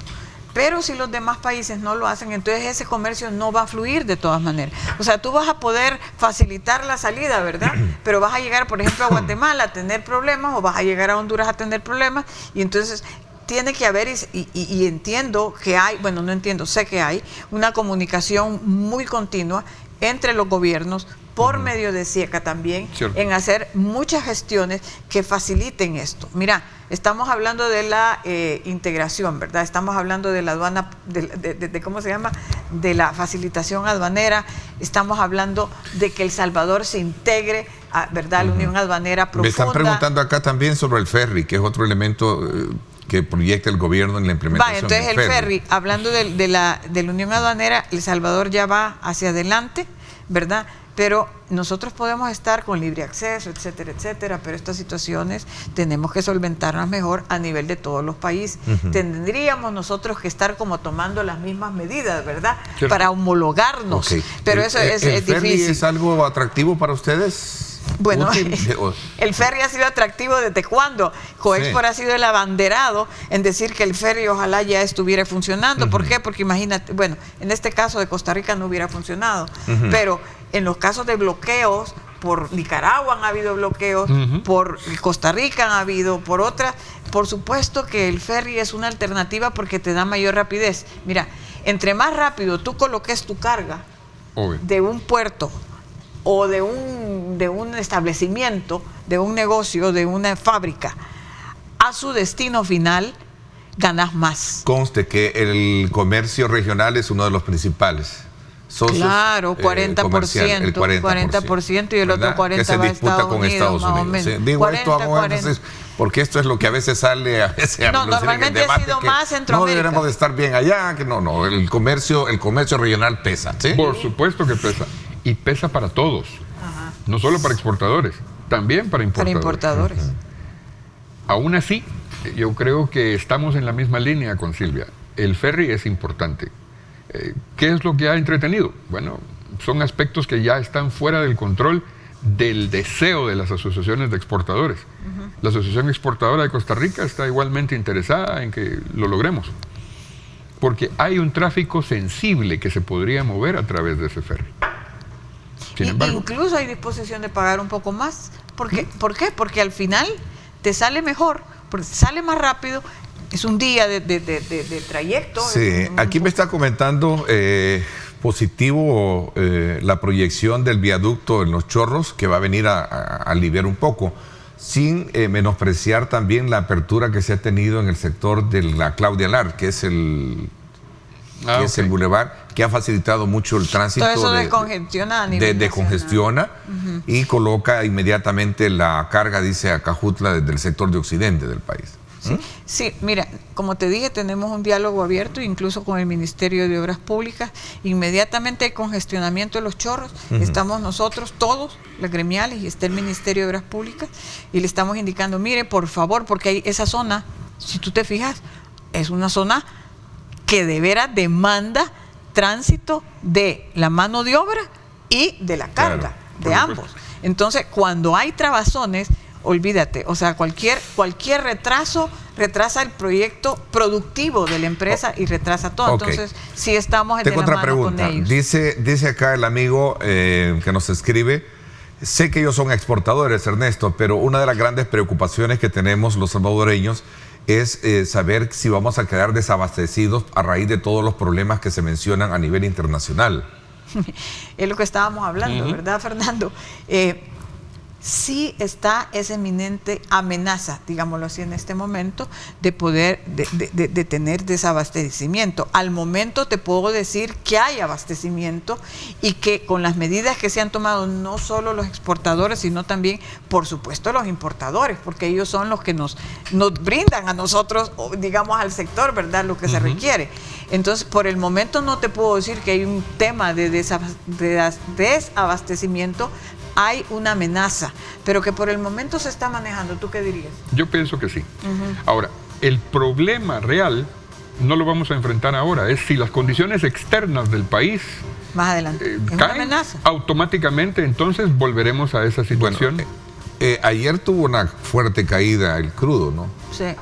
Pero si los demás países no lo hacen, entonces ese comercio no va a fluir de todas maneras. O sea, tú vas a poder facilitar la salida, ¿verdad? Pero vas a llegar, por ejemplo, a Guatemala a tener problemas o vas a llegar a Honduras a tener problemas y entonces tiene que haber, y entiendo que hay, bueno, no entiendo, sé que hay una comunicación muy continua entre los gobiernos por medio de SIECA también, Cierto. en hacer muchas gestiones que faciliten esto. Mira, estamos hablando de la integración, ¿verdad? Estamos hablando de la aduana, de ¿cómo se llama? De la facilitación aduanera. Estamos hablando de que El Salvador se integre, ¿verdad? La Unión Aduanera Profunda. Me están preguntando acá también sobre el ferry, que es otro elemento que proyecta el gobierno en la implementación. Entonces del el ferry, hablando de la Unión Aduanera, El Salvador ya va hacia adelante, ¿verdad? Pero nosotros podemos estar con libre acceso, etcétera, etcétera, pero estas situaciones tenemos que solventarlas mejor a nivel de todos los países. Tendríamos nosotros que estar como tomando las mismas medidas, ¿verdad? Cierto. Para homologarnos. Ok. Pero eso es ¿El ferry difícil. es algo atractivo para ustedes? Bueno, Útil. el ferry ha sido atractivo desde cuando. Coexpor Sí. ha sido el abanderado en decir que el ferry ojalá ya estuviera funcionando. ¿Por qué? Porque imagínate, bueno, en este caso de Costa Rica no hubiera funcionado, pero en los casos de bloqueos, por Nicaragua han habido bloqueos, por Costa Rica han habido, por otras, por supuesto que el ferry es una alternativa porque te da mayor rapidez. Mira, entre más rápido tú coloques tu carga Obvio. de un puerto o de un establecimiento, de un negocio, de una fábrica, a su destino final, ganas más. Conste que el comercio regional es uno de los principales socios. Claro, 40%, comercial, el 40% y el otro ¿verdad? 40% que se va a disputa Estados con Unidos, Estados más o Unidos. menos. Sí. Digo 40, esto hago 40. énfasis porque esto es lo que a veces sale a veces a No, relucir en el normalmente ha debate, sido que más Centroamérica. no deberemos de estar bien allá, que no, el comercio regional pesa, ¿sí? Por supuesto que pesa. Y pesa para todos. No solo para exportadores, también para Para importadores. importadores. Aún así, yo creo que estamos en la misma línea con Silvia. El ferry es importante. ¿Qué es lo que ha entretenido? Bueno, son aspectos que ya están fuera del control del deseo de las asociaciones de exportadores. La Asociación Exportadora de Costa Rica está igualmente interesada en que lo logremos, porque hay un tráfico sensible que se podría mover a través de ese ferry. Sin embargo, incluso hay disposición de pagar un poco más. ¿Por qué? Porque al final te sale mejor, porque sale más rápido. Es un día de trayecto. Sí, aquí me está comentando positivo la proyección del viaducto en Los Chorros, que va a venir a aliviar un poco, sin menospreciar también la apertura que se ha tenido en el sector de la Claudia Lar, que es el bulevar, que ha facilitado mucho el tránsito. Todo eso descongestiona a nivel descongestiona y coloca inmediatamente la carga, dice, a Cajutla desde el sector de occidente del país. Sí, mira, como te dije, tenemos un diálogo abierto, incluso con el Ministerio de Obras Públicas. Inmediatamente hay congestionamiento de Los Chorros. Estamos nosotros, todos, las gremiales, y está el Ministerio de Obras Públicas, y le estamos indicando, mire, por favor, porque hay esa zona, si tú te fijas, es una zona que de veras demanda tránsito de la mano de obra y de la carga, de ambos. Entonces, cuando hay trabazones, olvídate, o sea, cualquier retraso retrasa el proyecto productivo de la empresa y retrasa todo. Entonces, sí estamos de la mano pregunta. Con ellos. Dice acá el amigo que nos escribe, sé que ellos son exportadores, Ernesto, pero una de las grandes preocupaciones que tenemos los salvadoreños es saber si vamos a quedar desabastecidos a raíz de todos los problemas que se mencionan a nivel internacional. Es lo que estábamos hablando, ¿verdad, Fernando? Sí está esa eminente amenaza, digámoslo así en este momento, de poder, de tener desabastecimiento. Al momento te puedo decir que hay abastecimiento y que con las medidas que se han tomado, no solo los exportadores, sino también, por supuesto, los importadores, porque ellos son los que nos brindan a nosotros, digamos, al sector, ¿verdad?, lo que se requiere. Entonces, por el momento no te puedo decir que hay un tema de desabastecimiento. Hay una amenaza, pero que por el momento se está manejando. ¿Tú qué dirías? Yo pienso que sí. Ahora, el problema real no lo vamos a enfrentar ahora, es si las condiciones externas del país más adelante es caen, una amenaza. Automáticamente entonces volveremos a esa situación. Bueno, ayer tuvo una fuerte caída el crudo, ¿no? Sí.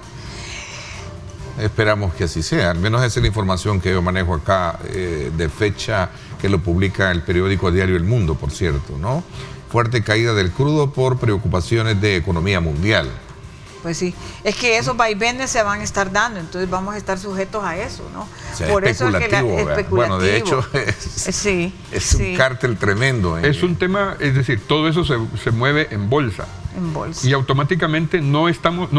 Esperamos que así sea, al menos esa es la información que yo manejo acá, de fecha que lo publica el periódico diario El Mundo, por cierto, ¿no? Fuerte caída del crudo por preocupaciones de economía mundial. Pues sí, es que esos vaivenes se van a estar dando, entonces vamos a estar sujetos a eso, ¿no? O sea, por eso es que especulativo. Bueno, de hecho es un cártel tremendo. Es un tema, es decir, todo eso se mueve en bolsa. En bolsa. Y automáticamente no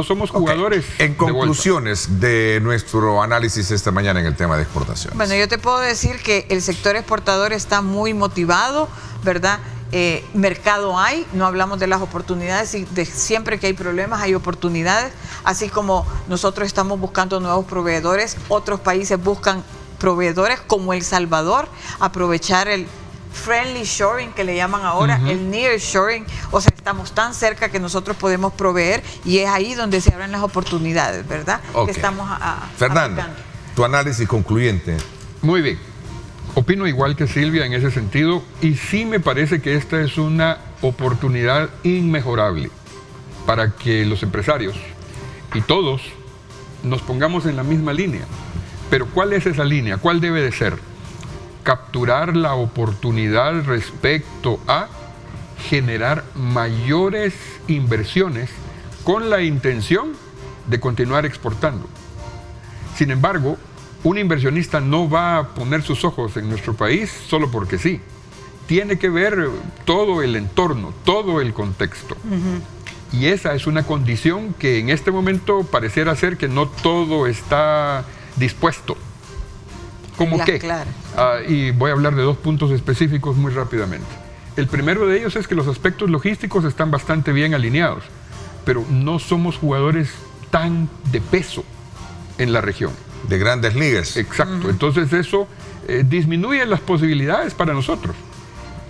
somos jugadores. En conclusiones de nuestro análisis esta mañana en el tema de exportación. Bueno, yo te puedo decir que el sector exportador está muy motivado, ¿verdad? Mercado hay, no hablamos de las oportunidades, y de siempre que hay problemas hay oportunidades, así como nosotros estamos buscando nuevos proveedores, otros países buscan proveedores como El Salvador, aprovechar el friendly shoring que le llaman ahora, el near shoring, o sea, estamos tan cerca que nosotros podemos proveer y es ahí donde se abren las oportunidades, ¿verdad? Que estamos Fernando, aplicando. Tu análisis concluyente. Muy bien. Opino igual que Silvia en ese sentido y sí me parece que esta es una oportunidad inmejorable para que los empresarios y todos nos pongamos en la misma línea. Pero ¿cuál es esa línea? ¿Cuál debe de ser? Capturar la oportunidad respecto a generar mayores inversiones con la intención de continuar exportando. Sin embargo, un inversionista no va a poner sus ojos en nuestro país solo porque sí. Tiene que ver todo el entorno, todo el contexto. Y esa es una condición que en este momento pareciera ser que no todo está dispuesto. ¿Cómo qué? Claro. Y voy a hablar de 2 puntos específicos muy rápidamente. El primero de ellos es que los aspectos logísticos están bastante bien alineados, pero no somos jugadores tan de peso en la región. De grandes ligas. Exacto. Entonces eso disminuye las posibilidades para nosotros.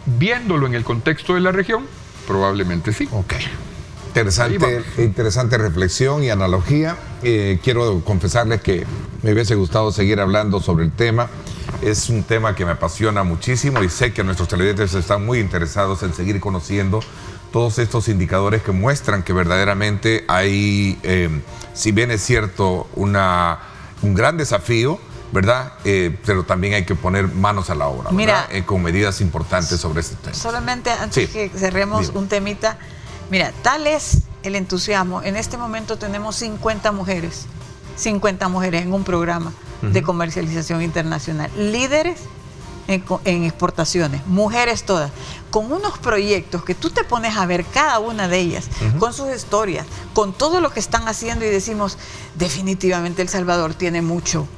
Viéndolo en el contexto de la región, probablemente sí. Ok. Interesante reflexión y analogía. Quiero confesarles que me hubiese gustado seguir hablando sobre el tema. Es un tema que me apasiona muchísimo y sé que nuestros televidentes están muy interesados en seguir conociendo todos estos indicadores que muestran que verdaderamente hay, si bien es cierto, un gran desafío, ¿verdad? Pero también hay que poner manos a la obra, mira, con medidas importantes sobre este tema. Solamente antes que cerremos un temita, mira, tal es el entusiasmo. En este momento tenemos 50 mujeres en un programa de comercialización internacional, líderes en exportaciones, mujeres todas, con unos proyectos que tú te pones a ver cada una de ellas, con sus historias, con todo lo que están haciendo y decimos, definitivamente El Salvador tiene mucho,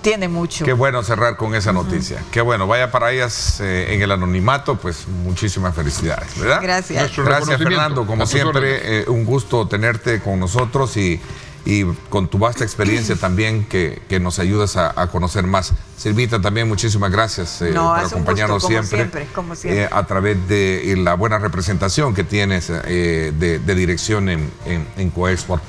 tiene mucho. Qué bueno cerrar con esa noticia, qué bueno, vaya para ellas en el anonimato, pues muchísimas felicidades, ¿verdad? Gracias. Gracias, Fernando, como siempre, un gusto tenerte con nosotros y con tu vasta experiencia también que nos ayudas a conocer más. Silvita, también muchísimas gracias por acompañarnos siempre, a través de la buena representación que tienes de dirección en Coexport.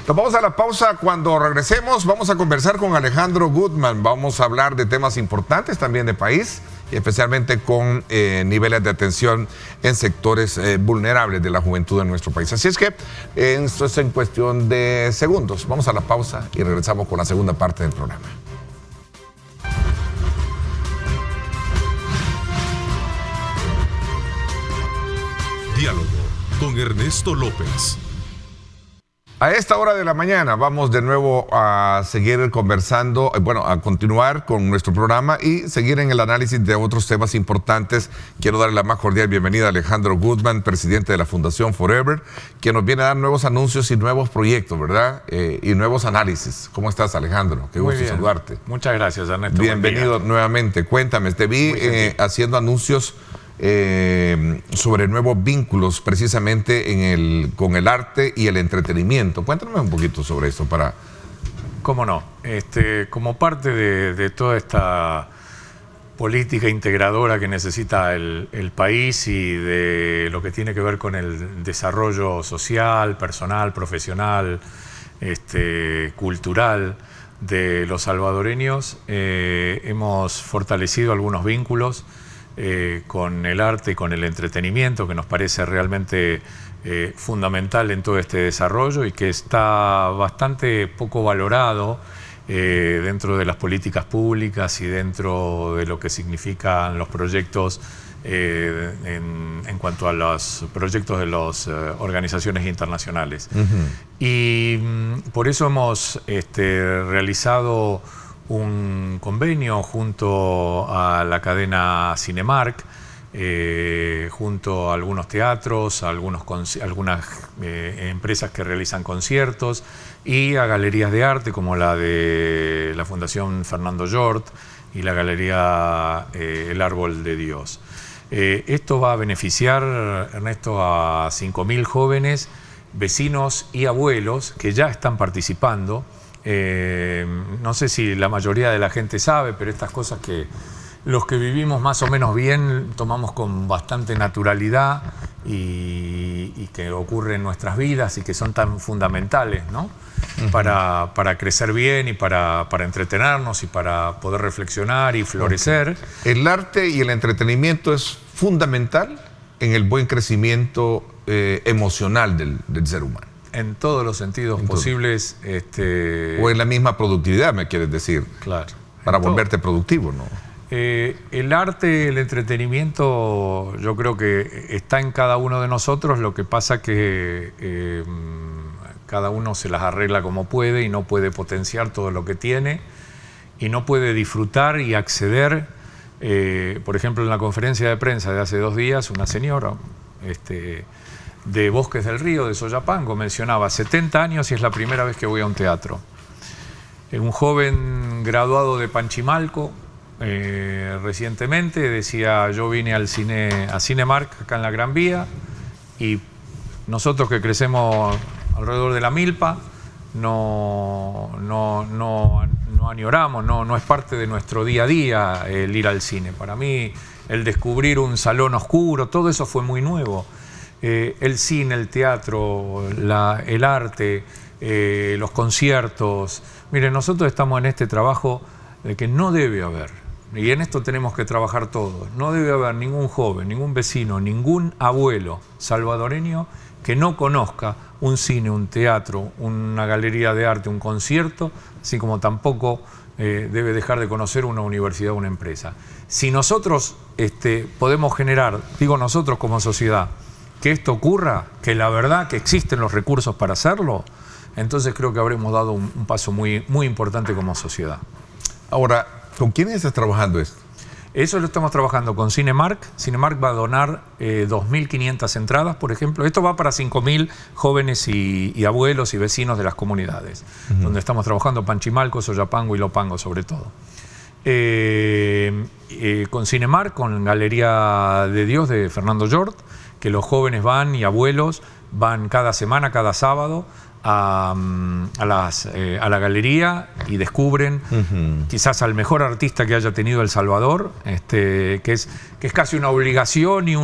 Nos vamos a la pausa. Cuando regresemos vamos a conversar con Alejandro Gutman. Vamos a hablar de temas importantes también de país, y especialmente con niveles de atención en sectores vulnerables de la juventud en nuestro país. Así es que esto es en cuestión de segundos. Vamos a la pausa y regresamos con la segunda parte del programa. Diálogo con Ernesto López. A esta hora de la mañana vamos de nuevo a seguir conversando, a continuar con nuestro programa y seguir en el análisis de otros temas importantes. Quiero darle la más cordial bienvenida a Alejandro Gutman, presidente de la Fundación Forever, quien nos viene a dar nuevos anuncios y nuevos proyectos, ¿verdad? Y nuevos análisis. ¿Cómo estás, Alejandro? Qué gusto saludarte. Muchas gracias, Ernesto. Bienvenido nuevamente. Cuéntame, te vi haciendo anuncios sobre nuevos vínculos precisamente con el arte y el entretenimiento. Cuéntame un poquito sobre eso para... Cómo no. Como parte de toda esta política integradora que necesita el país y de lo que tiene que ver con el desarrollo social, personal, profesional, cultural de los salvadoreños, hemos fortalecido algunos vínculos con el arte y con el entretenimiento, que nos parece realmente fundamental en todo este desarrollo y que está bastante poco valorado dentro de las políticas públicas y dentro de lo que significan los proyectos en cuanto a los proyectos de las organizaciones internacionales. Y por eso hemos realizado un convenio junto a la cadena Cinemark, junto a algunos teatros, a algunas empresas que realizan conciertos y a galerías de arte como la de la Fundación Fernando Llort y la Galería El Árbol de Dios. Esto va a beneficiar, Ernesto, a 5.000 jóvenes, vecinos y abuelos que ya están participando. No sé si la mayoría de la gente sabe, pero estas cosas que los que vivimos más o menos bien tomamos con bastante naturalidad y que ocurren en nuestras vidas y que son tan fundamentales, ¿no? Para crecer bien y para entretenernos y para poder reflexionar y florecer. El arte y el entretenimiento es fundamental en el buen crecimiento emocional del ser humano. En todos los sentidos posibles. O en la misma productividad, me quieres decir. Claro. Para volverte productivo, ¿no? El arte, el entretenimiento, yo creo que está en cada uno de nosotros. Lo que pasa que cada uno se las arregla como puede y no puede potenciar todo lo que tiene y no puede disfrutar y acceder. Por ejemplo, en la conferencia de prensa de hace 2 días, una señora de Bosques del Río, de Soyapango, mencionaba 70 años y es la primera vez que voy a un teatro. Un joven graduado de Panchimalco, recientemente, decía: yo vine a Cinemark, acá en la Gran Vía, y nosotros que crecemos alrededor de la milpa, no añoramos, no es parte de nuestro día a día el ir al cine. Para mí, el descubrir un salón oscuro, todo eso fue muy nuevo. el cine, el teatro, el arte, los conciertos. Miren, nosotros estamos en este trabajo de que no debe haber, y en esto tenemos que trabajar todos, no debe haber ningún joven, ningún vecino, ningún abuelo salvadoreño que no conozca un cine, un teatro, una galería de arte, un concierto, así como tampoco debe dejar de conocer una universidad o una empresa. Si nosotros podemos generar, digo nosotros como sociedad, que esto ocurra, que la verdad que existen los recursos para hacerlo, entonces creo que habremos dado un paso muy, muy importante como sociedad. Ahora, ¿con quiénes estás trabajando esto? Eso lo estamos trabajando con Cinemark. Cinemark va a donar 2.500 entradas, por ejemplo. Esto va para 5.000 jóvenes y abuelos y vecinos de las comunidades, donde estamos trabajando Panchimalco, Soyapango y Lopango sobre todo. Con Cinemark, con Galería de Dios de Fernando Yort, que los jóvenes van y abuelos van cada semana, cada sábado, a la galería y descubren quizás al mejor artista que haya tenido El Salvador, que es casi una obligación y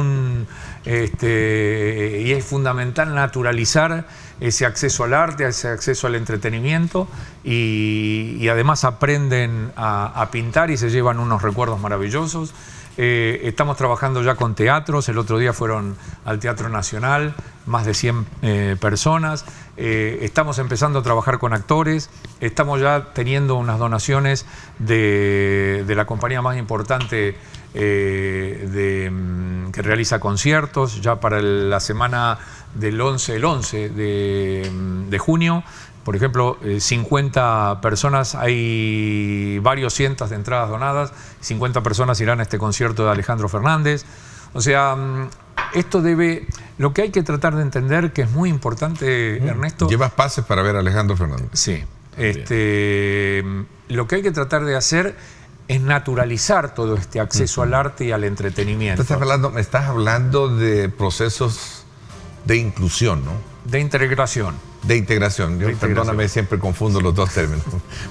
es fundamental naturalizar ese acceso al arte, ese acceso al entretenimiento y además aprenden a pintar y se llevan unos recuerdos maravillosos. Estamos trabajando ya con teatros. El otro día fueron al Teatro Nacional más de 100 personas. Estamos empezando a trabajar con actores. Estamos ya teniendo unas donaciones de la compañía más importante que realiza conciertos ya para la semana del 11 de junio. Por ejemplo, 50 personas, hay varios cientos de entradas donadas, 50 personas irán a este concierto de Alejandro Fernández. O sea, lo que hay que tratar de entender, que es muy importante, Ernesto... ¿Llevas pases para ver a Alejandro Fernández? Sí. Lo que hay que tratar de hacer es naturalizar todo este acceso al arte y al entretenimiento. Me estás hablando de procesos de inclusión, ¿no? De integración. De integración. Perdóname, siempre confundo los dos términos.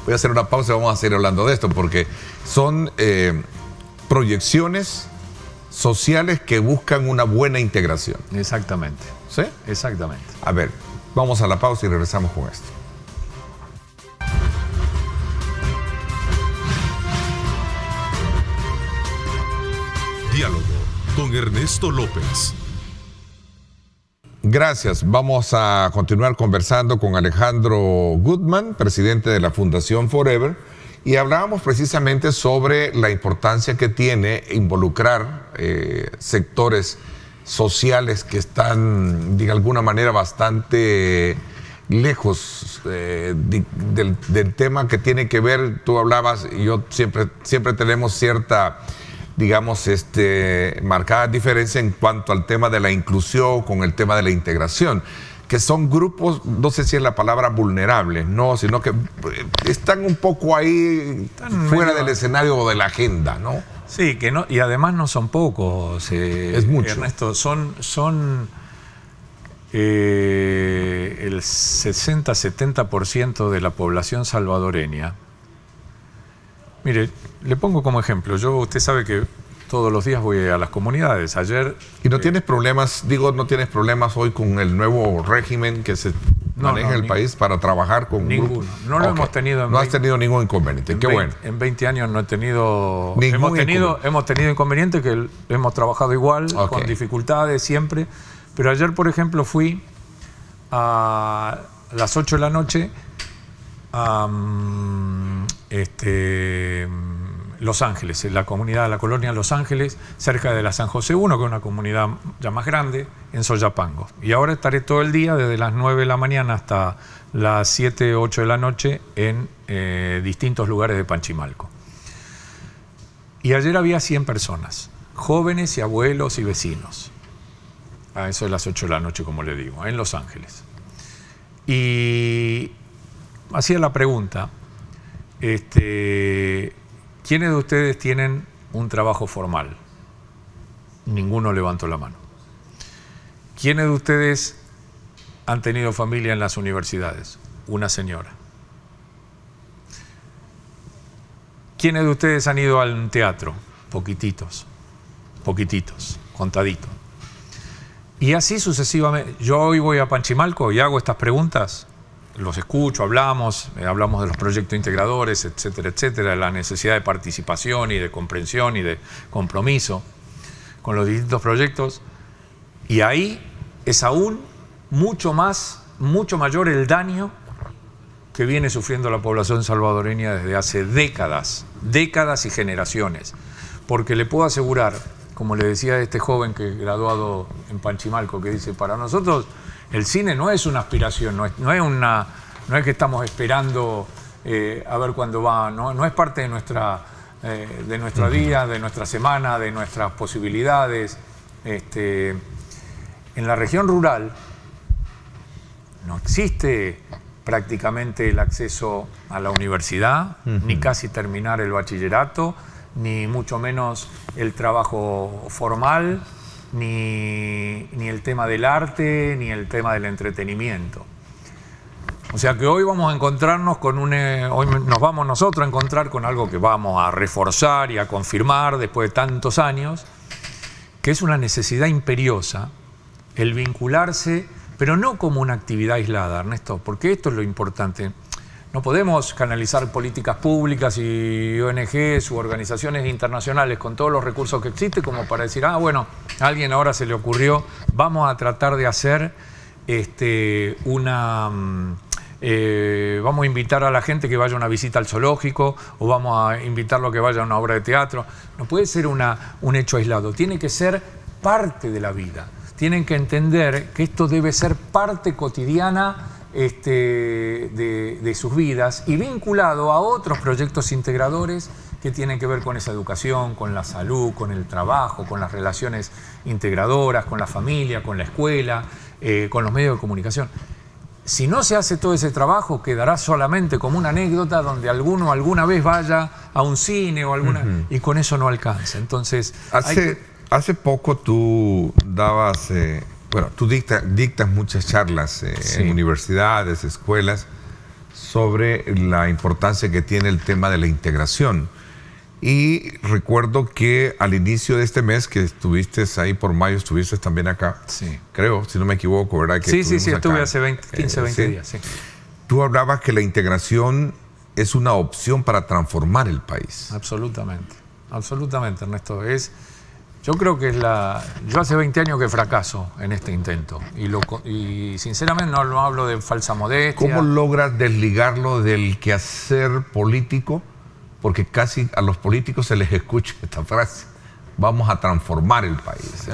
Voy a hacer una pausa y vamos a seguir hablando de esto, porque son proyecciones sociales que buscan una buena integración. Exactamente. ¿Sí? Exactamente. A ver, vamos a la pausa y regresamos con esto. Diálogo con Ernesto López. Gracias. Vamos a continuar conversando con Alejandro Gutman, presidente de la Fundación Forever, y hablábamos precisamente sobre la importancia que tiene involucrar sectores sociales que están de alguna manera bastante lejos del tema que tiene que ver. Tú hablabas y yo siempre tenemos cierta, digamos, marcada diferencia en cuanto al tema de la inclusión con el tema de la integración, que son grupos, no sé si es la palabra vulnerables, no, sino que están un poco ahí fuera del escenario o de la agenda, ¿no? Sí, que no, y además no son pocos, es mucho. Ernesto, son el 60-70% de la población salvadoreña. Mire, le pongo como ejemplo, usted sabe que todos los días voy a las comunidades. Ayer... ¿Y no tienes problemas, no tienes problemas hoy con el nuevo régimen que se maneja en el país para trabajar con ninguno? No lo hemos tenido. No has tenido ningún inconveniente, qué bueno. En 20 años no he tenido... Hemos tenido inconvenientes que hemos trabajado igual, con dificultades siempre. Pero ayer, por ejemplo, fui a las 8 de la noche a Los Ángeles, en la colonia Los Ángeles, cerca de la San José 1, que es una comunidad ya más grande, en Soyapango. Y ahora estaré todo el día, desde las 9 de la mañana hasta las 7, 8 de la noche, en distintos lugares de Panchimalco. Y ayer había 100 personas, jóvenes y abuelos y vecinos. A eso de las 8 de la noche, como le digo, en Los Ángeles. Y hacía la pregunta, ¿quiénes de ustedes tienen un trabajo formal? Ninguno levantó la mano. ¿Quiénes de ustedes han tenido familia en las universidades? Una señora. ¿Quiénes de ustedes han ido al teatro? Poquititos, contaditos. Y así sucesivamente. Yo hoy voy a Panchimalco y hago estas preguntas, los escucho, hablamos de los proyectos integradores, etcétera, etcétera, la necesidad de participación y de comprensión y de compromiso con los distintos proyectos. Y ahí es aún mucho mayor el daño que viene sufriendo la población salvadoreña desde hace décadas y generaciones. Porque le puedo asegurar, como le decía a este joven que es graduado en Panchimalco, que dice, para nosotros el cine no es una aspiración, no es que estamos esperando a ver cuándo va, no es parte de nuestra vida, de nuestra semana, de nuestras posibilidades. En la región rural no existe prácticamente el acceso a la universidad, ni casi terminar el bachillerato, ni mucho menos el trabajo formal, ni el tema del arte, ni el tema del entretenimiento. O sea que hoy vamos a encontrarnos hoy nos vamos nosotros a encontrar con algo que vamos a reforzar y a confirmar después de tantos años, que es una necesidad imperiosa el vincularse, pero no como una actividad aislada, Ernesto, porque esto es lo importante. No podemos canalizar políticas públicas y ONGs u organizaciones internacionales con todos los recursos que existen como para decir, bueno, a alguien ahora se le ocurrió, vamos a tratar de hacer vamos a invitar a la gente que vaya a una visita al zoológico o vamos a invitarlo a que vaya a una obra de teatro. No puede ser un hecho aislado, tiene que ser parte de la vida. Tienen que entender que esto debe ser parte cotidiana de sus vidas y vinculado a otros proyectos integradores que tienen que ver con esa educación, con la salud, con el trabajo, con las relaciones integradoras, con la familia, con la escuela, con los medios de comunicación. Si no se hace todo ese trabajo, quedará solamente como una anécdota donde alguno alguna vez vaya a un cine o y con eso no alcanza. Entonces, hace poco tú dabas, tú dictas muchas charlas en universidades, escuelas, sobre la importancia que tiene el tema de la integración. Y recuerdo que al inicio de este mes, que estuviste ahí por mayo, estuviste también acá, creo, si no me equivoco, ¿verdad? Que sí, estuve hace 15, 20 días. Sí. Tú hablabas que la integración es una opción para transformar el país. Absolutamente, Ernesto. Yo creo que yo hace 20 años que fracaso en este intento y sinceramente no lo hablo de falsa modestia. ¿Cómo logras desligarlo del quehacer político? Porque casi a los políticos se les escucha esta frase, vamos a transformar el país.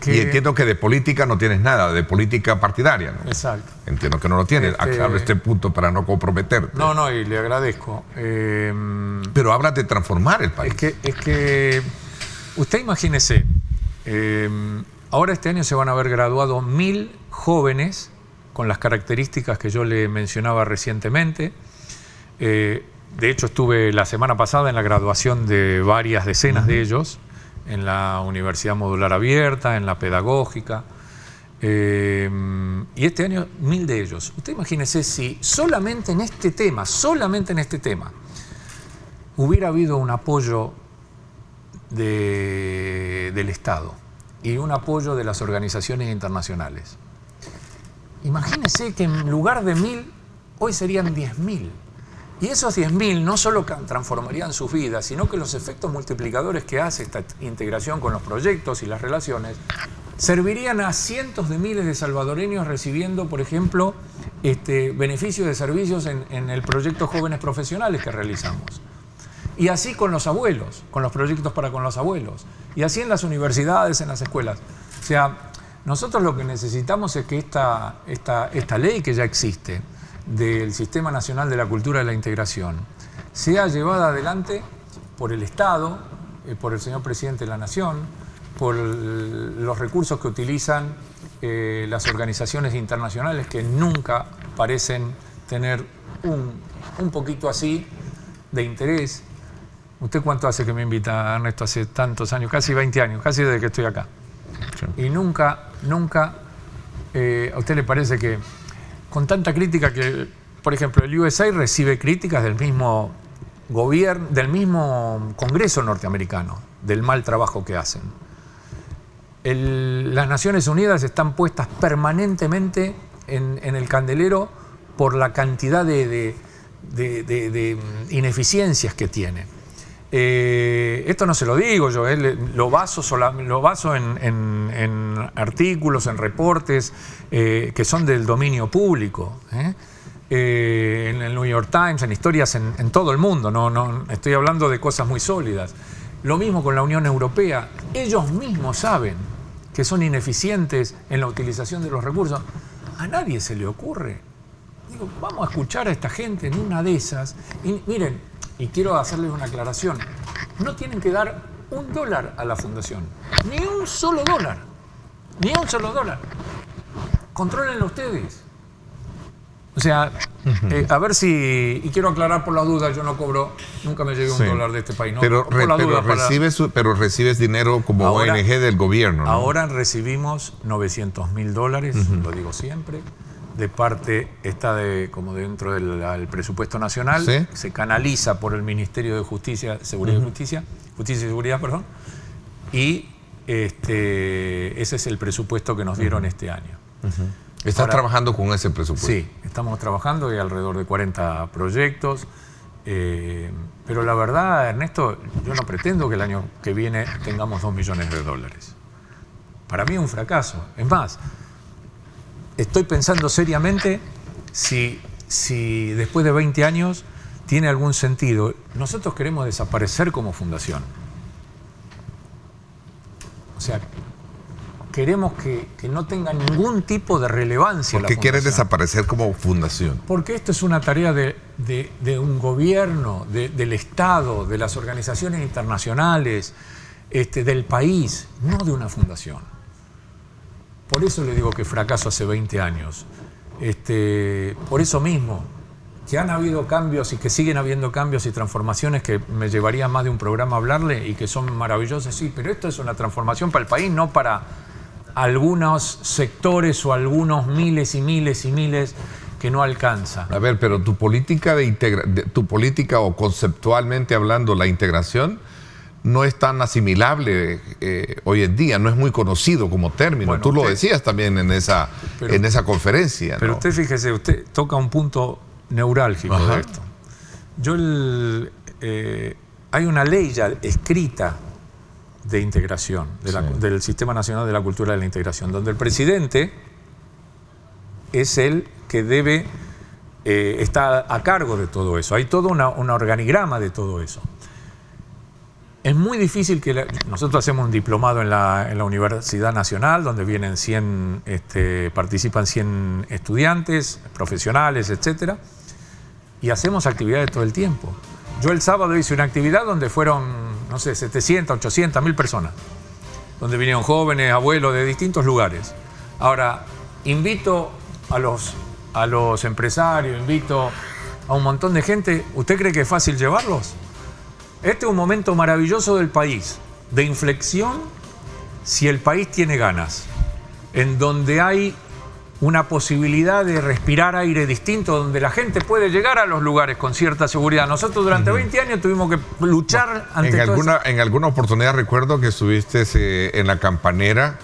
Y entiendo que de política no tienes nada, de política partidaria, ¿no? Exacto. Entiendo que no lo tienes. Aclaro este punto para no comprometerte. No, y le agradezco. Pero hablas de transformar el país. Es que usted imagínese, ahora este año se van a haber graduado 1000 jóvenes con las características que yo le mencionaba recientemente. De hecho, estuve la semana pasada en la graduación de varias decenas de ellos, en la Universidad Modular Abierta, en la Pedagógica, y este año 1000 de ellos. Usted imagínese si solamente en este tema, hubiera habido un apoyo del Estado y un apoyo de las organizaciones internacionales. Imagínese que en lugar de 1000, hoy serían 10.000. Y esos 10.000 no solo transformarían sus vidas, sino que los efectos multiplicadores que hace esta integración con los proyectos y las relaciones servirían a cientos de miles de salvadoreños recibiendo, por ejemplo, beneficios de servicios en el proyecto Jóvenes Profesionales que realizamos. Y así con los abuelos, con los proyectos para con los abuelos. Y así en las universidades, en las escuelas. O sea, nosotros lo que necesitamos es que esta ley que ya existe, del Sistema Nacional de la Cultura de la Integración, sea llevada adelante por el Estado, por el señor Presidente de la Nación, por los recursos que utilizan las organizaciones internacionales que nunca parecen tener un poquito así de interés. ¿Usted cuánto hace que me invita, Ernesto? Hace tantos años, casi 20 años, casi desde que estoy acá. Sí. Y nunca, ¿a usted le parece que con tanta crítica que, por ejemplo, el USAID recibe críticas del mismo gobierno, del mismo Congreso norteamericano, del mal trabajo que hacen? las Naciones Unidas están puestas permanentemente en el candelero por la cantidad de ineficiencias que tiene. Esto no se lo digo yo, lo baso en artículos, en reportes que son del dominio público, en el New York Times, en historias en todo el mundo. No estoy hablando de cosas muy sólidas. Lo mismo con la Unión Europea. Ellos mismos saben que son ineficientes en la utilización de los recursos. A nadie se le ocurre. Digo, vamos a escuchar a esta gente en una de esas. Y miren, y quiero hacerles una aclaración, no tienen que dar $1 a la fundación, ni un solo dólar, ni un solo dólar. Contrólenlo ustedes. O sea, a ver si, y quiero aclarar por las dudas, yo no cobro, nunca me llevé $1 de este país. ¿No? Pero recibes dinero como ahora, ONG del gobierno, ¿no? Ahora recibimos $900.000, lo digo siempre. De parte está como dentro del presupuesto nacional, ¿sí? Se canaliza por el Ministerio de Justicia, Seguridad y Justicia y Seguridad, perdón, y ese es el presupuesto que nos dieron este año. ¿Estás trabajando con ese presupuesto? Sí, estamos trabajando, hay alrededor de 40 proyectos, pero la verdad, Ernesto, yo no pretendo que el año que viene tengamos $2 millones. Para mí es un fracaso. Es más, estoy pensando seriamente si después de 20 años tiene algún sentido. Nosotros queremos desaparecer como fundación. O sea, queremos que no tenga ningún tipo de relevancia. ¿Por qué quieres desaparecer como fundación? Porque esto es una tarea de un gobierno, del Estado, de las organizaciones internacionales, del país, no de una fundación. Por eso le digo que fracaso hace 20 años. Por eso mismo, que han habido cambios y que siguen habiendo cambios y transformaciones que me llevaría más de un programa a hablarle y que son maravillosas, sí, pero esto es una transformación para el país, no para algunos sectores o algunos miles y miles y miles que no alcanza. A ver, pero tu política tu política o conceptualmente hablando, la integración no es tan asimilable hoy en día, no es muy conocido como término. Bueno, tú lo decías también en esa conferencia, ¿no? Pero usted fíjese, usted toca un punto neurálgico de esto. Hay una ley ya escrita de integración, del Sistema Nacional de la Cultura de la Integración, donde el presidente es el que debe estar a cargo de todo eso. Hay todo un organigrama de todo eso. Es muy difícil que... Nosotros hacemos un diplomado en la Universidad Nacional, donde vienen participan 100 estudiantes, profesionales, etcétera, y hacemos actividades todo el tiempo. Yo el sábado hice una actividad donde fueron, no sé, 700, 800, 1000 personas, donde vinieron jóvenes, abuelos de distintos lugares. Ahora, invito a los empresarios, invito a un montón de gente. ¿Usted cree que es fácil llevarlos? Este es un momento maravilloso del país, de inflexión, si el país tiene ganas, en donde hay una posibilidad de respirar aire distinto, donde la gente puede llegar a los lugares con cierta seguridad. Nosotros durante 20 años tuvimos que luchar ante En alguna oportunidad recuerdo que estuviste en la Campanera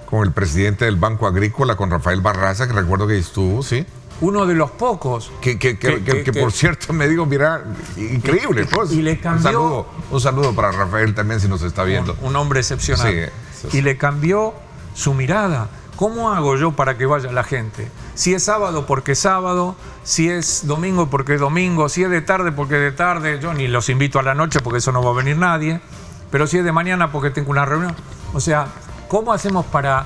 con el presidente del Banco Agrícola, con Rafael Barraza, que recuerdo que estuvo, ¿sí? Uno de los pocos. Que por cierto me digo, mira, increíble. Pues. Y le cambió... Un saludo para Rafael también, si nos está viendo. Un hombre excepcional. Sí. Y le cambió su mirada. ¿Cómo hago yo para que vaya la gente? Si es sábado, porque es sábado. Si es domingo, porque es domingo. Si es de tarde, porque es de tarde. Yo ni los invito a la noche, porque eso no va a venir nadie. Pero si es de mañana, porque tengo una reunión. O sea, ¿cómo hacemos para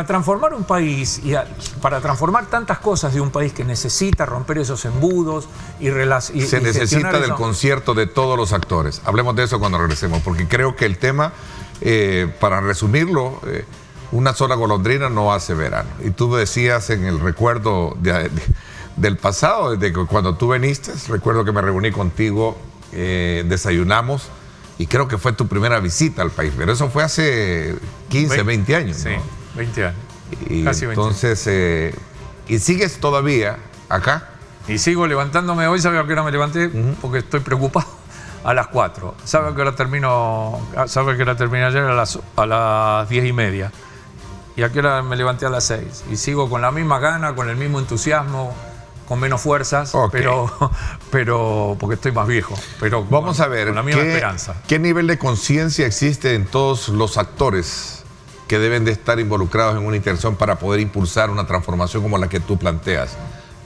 transformar un país y para transformar tantas cosas de un país que necesita romper esos embudos se necesita del concierto de todos los actores? Hablemos de eso cuando regresemos, porque creo que el tema, para resumirlo, una sola golondrina no hace verano. Y tú decías en el recuerdo del pasado, de que cuando tú viniste, recuerdo que me reuní contigo, desayunamos, y creo que fue tu primera visita al país, pero eso fue hace 15, 20 años. Sí, ¿no? 20 años. Y casi 20 entonces, ¿y sigues todavía acá? Y sigo levantándome hoy, ¿sabes a qué hora me levanté? Porque estoy preocupado. a las 4. ¿Sabe que hora termino? ¿Sabe que hora terminé ayer? A las 10:30. ¿Y a qué hora me levanté? A las 6? Y sigo con la misma gana, con el mismo entusiasmo, con menos fuerzas, pero porque estoy más viejo. Pero vamos a ver, con la misma esperanza. ¿Qué nivel de conciencia existe en todos los actores que deben de estar involucrados en una intervención para poder impulsar una transformación como la que tú planteas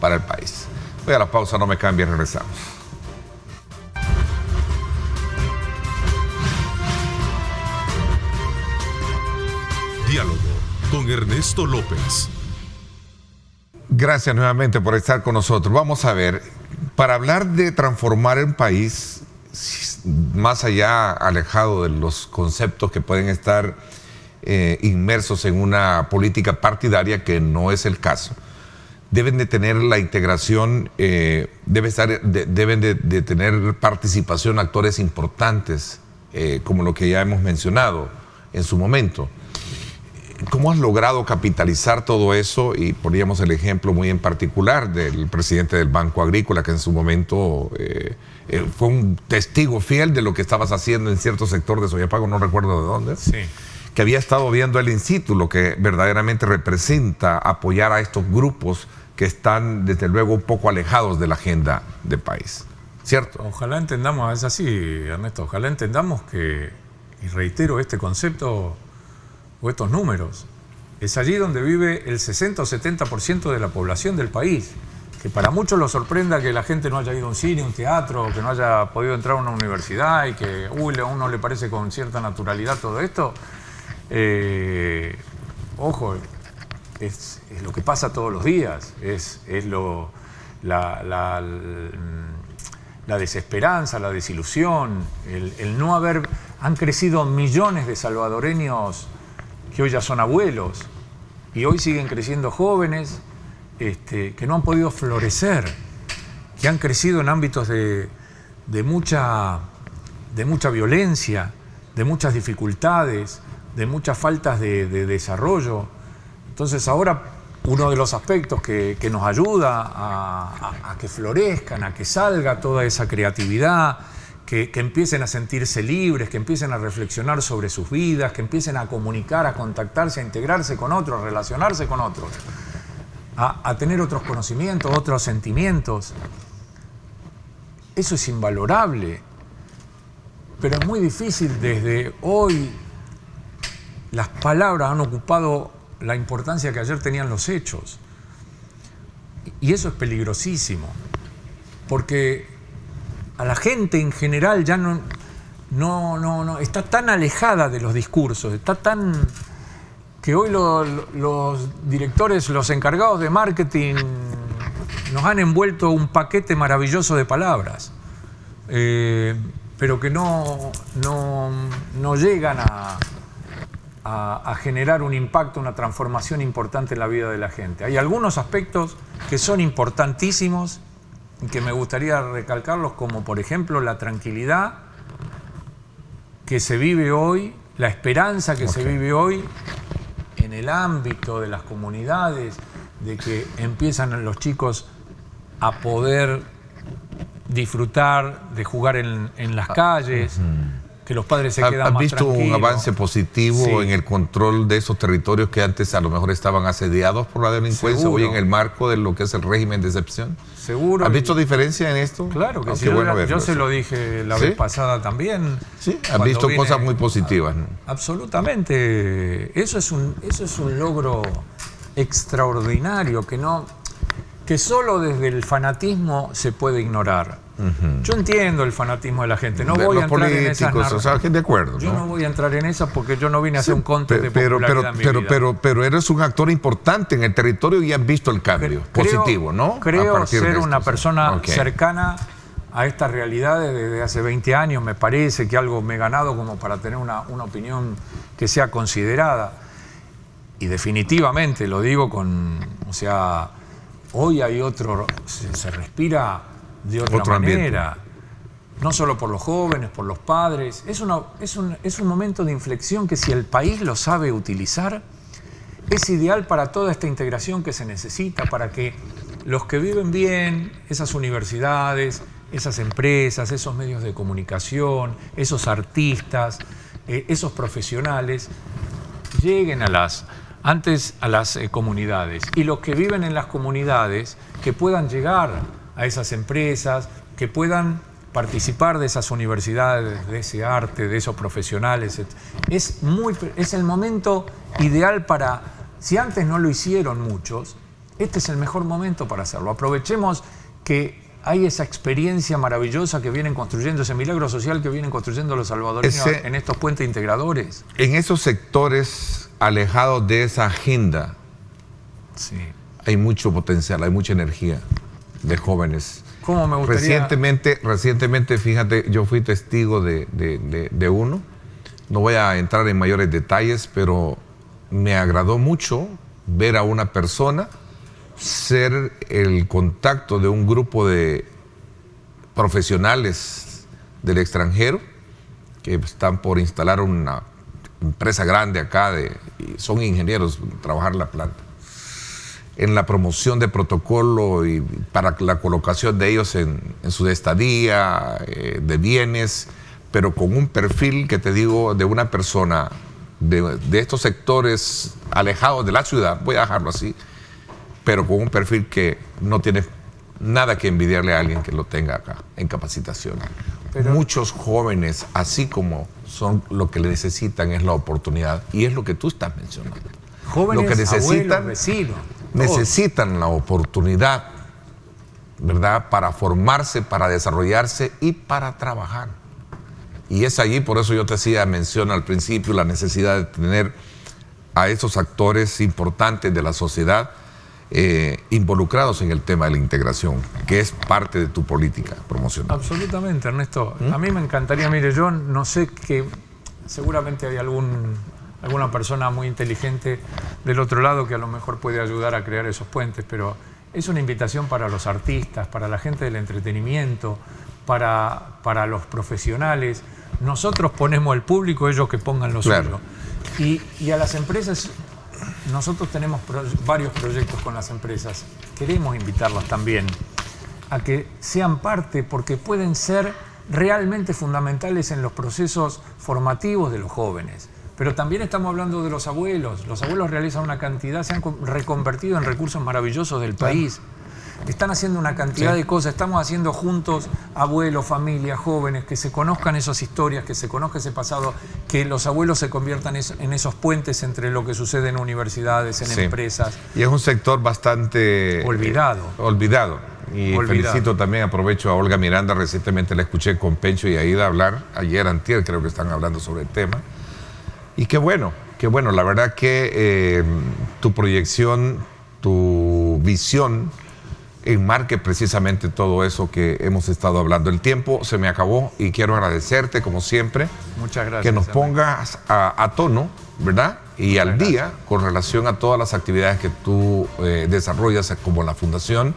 para el país? Voy a la pausa, no me cambie, regresamos. Diálogo con Ernesto López. Gracias nuevamente por estar con nosotros. Vamos a ver, para hablar de transformar el país, más allá, alejado de los conceptos que pueden estar inmersos en una política partidaria, que no es el caso, deben de tener la integración, deben de tener participación actores importantes, como lo que ya hemos mencionado en su momento. ¿Cómo has logrado capitalizar todo eso? Y poníamos el ejemplo muy en particular del presidente del Banco Agrícola, que en su momento fue un testigo fiel de lo que estabas haciendo en cierto sector de Soyapago, no recuerdo de dónde, sí, que había estado viendo el in situ, lo que verdaderamente representa apoyar a estos grupos que están, desde luego, un poco alejados de la agenda del país. ¿Cierto? Ojalá entendamos, es así, Ernesto, ojalá entendamos que, y reitero este concepto, o estos números, es allí donde vive el 60 o 70% de la población del país. Que para muchos los sorprenda que la gente no haya ido a un cine, un teatro, que no haya podido entrar a una universidad y que a uno le parece con cierta naturalidad todo esto. Ojo, es lo que pasa todos los días, es la desesperanza, la desilusión, el no haber... Han crecido millones de salvadoreños que hoy ya son abuelos y hoy siguen creciendo jóvenes que no han podido florecer, que han crecido en ámbitos de mucha violencia, de muchas dificultades, de muchas faltas de desarrollo. Entonces ahora uno de los aspectos que nos ayuda a que florezcan, a que salga toda esa creatividad, que empiecen a sentirse libres, que empiecen a reflexionar sobre sus vidas, que empiecen a comunicar, a contactarse, a integrarse con otros, a relacionarse con otros, a tener otros conocimientos, otros sentimientos. Eso es invalorable, pero es muy difícil. Desde hoy las palabras han ocupado la importancia que ayer tenían los hechos, y eso es peligrosísimo, porque a la gente en general ya no está tan alejada de los discursos, está tan que hoy los directores, los encargados de marketing nos han envuelto un paquete maravilloso de palabras, pero que no llegan a generar un impacto, una transformación importante en la vida de la gente. Hay algunos aspectos que son importantísimos y que me gustaría recalcarlos, como por ejemplo la tranquilidad que se vive hoy, la esperanza que se vive hoy en el ámbito de las comunidades, de que empiezan los chicos a poder disfrutar de jugar en las calles, que los padres se quedan más tranquilos. ¿Has visto un avance positivo Sí. en el control de esos territorios que antes a lo mejor estaban asediados por la delincuencia, Seguro. hoy en el marco de lo que es el régimen de excepción? Seguro. ¿Has visto diferencia en esto? Claro que Ah, sí. qué bueno verlo, Yo se sí. lo dije la ¿Sí? vez pasada también. Sí, has cuando visto vine. cosas muy positivas, ¿no? Absolutamente. Eso es un logro extraordinario que solo desde el fanatismo se puede ignorar. Yo entiendo el fanatismo de la gente. No De voy a los entrar en esas políticos, o sea, que de acuerdo, Yo ¿no? no voy a entrar en esas porque yo no vine a hacer un conte de pero, popularidad en mi vida. pero eres un actor importante en el territorio y has visto el cambio positivo, ¿no? A Creo partir de ser esto, una sí. persona Ok. cercana a estas realidades desde hace 20 años. Me parece que algo me he ganado como para tener una opinión que sea considerada. Y definitivamente lo digo hoy hay se respira de otra Otro ambiente. manera. No solo por los jóvenes, por los padres. Es un momento de inflexión que, si el país lo sabe utilizar, es ideal para toda esta integración que se necesita, para que los que viven bien, esas universidades, esas empresas, esos medios de comunicación, esos artistas, esos profesionales, lleguen a las comunidades, y los que viven en las comunidades que puedan llegar a esas empresas, que puedan participar de esas universidades, de ese arte, de esos profesionales. Es el momento ideal para, si antes no lo hicieron muchos, este es el mejor momento para hacerlo. Aprovechemos que hay esa experiencia maravillosa que vienen construyendo, ese milagro social que vienen construyendo los salvadoreños en estos puentes integradores. En esos sectores alejados de esa agenda, sí, hay mucho potencial, hay mucha energía de jóvenes. ¿Cómo me gustaría? Recientemente, fíjate, yo fui testigo de uno. No voy a entrar en mayores detalles, pero me agradó mucho ver a una persona ser el contacto de un grupo de profesionales del extranjero que están por instalar una empresa grande acá, y son ingenieros, trabajar en la planta, en la promoción de protocolo y para la colocación de ellos en su estadía, de bienes, pero con un perfil que te digo de una persona de estos sectores alejados de la ciudad, voy a dejarlo así, pero con un perfil que no tiene nada que envidiarle a alguien que lo tenga acá en capacitación. Pero muchos jóvenes, así como son, lo que le necesitan es la oportunidad, y es lo que tú estás mencionando. Jóvenes, lo que necesitan, abuelos, vecinos, necesitan la oportunidad, ¿verdad?, para formarse, para desarrollarse y para trabajar. Y es allí, por eso yo te hacía mención al principio, la necesidad de tener a esos actores importantes de la sociedad involucrados en el tema de la integración, que es parte de tu política promocional. Absolutamente, Ernesto. A mí me encantaría, mire, yo no sé, que seguramente hay alguna persona muy inteligente del otro lado que a lo mejor puede ayudar a crear esos puentes, pero es una invitación para los artistas, para la gente del entretenimiento, para los profesionales. Nosotros ponemos el público, ellos que pongan lo suyo. Y a las empresas, nosotros tenemos varios proyectos con las empresas. Queremos invitarlas también a que sean parte, porque pueden ser realmente fundamentales en los procesos formativos de los jóvenes. Pero también estamos hablando de los abuelos. Los abuelos realizan una cantidad, se han reconvertido en recursos maravillosos del país. Están haciendo una cantidad de cosas. Estamos haciendo juntos, abuelos, familias, jóvenes, que se conozcan esas historias, que se conozca ese pasado, que los abuelos se conviertan en esos puentes entre lo que sucede en universidades, en empresas. Y es un sector bastante olvidado. Y felicito también, aprovecho a Olga Miranda, recientemente la escuché con Pencho y Aida hablar, ayer, antier, creo que están hablando sobre el tema. Y qué bueno, la verdad que tu proyección, tu visión, enmarque precisamente todo eso que hemos estado hablando. El tiempo se me acabó y quiero agradecerte, como siempre. Muchas gracias. Que nos pongas a tono, ¿verdad? Y al día con relación a todas las actividades que tú desarrollas como la Fundación.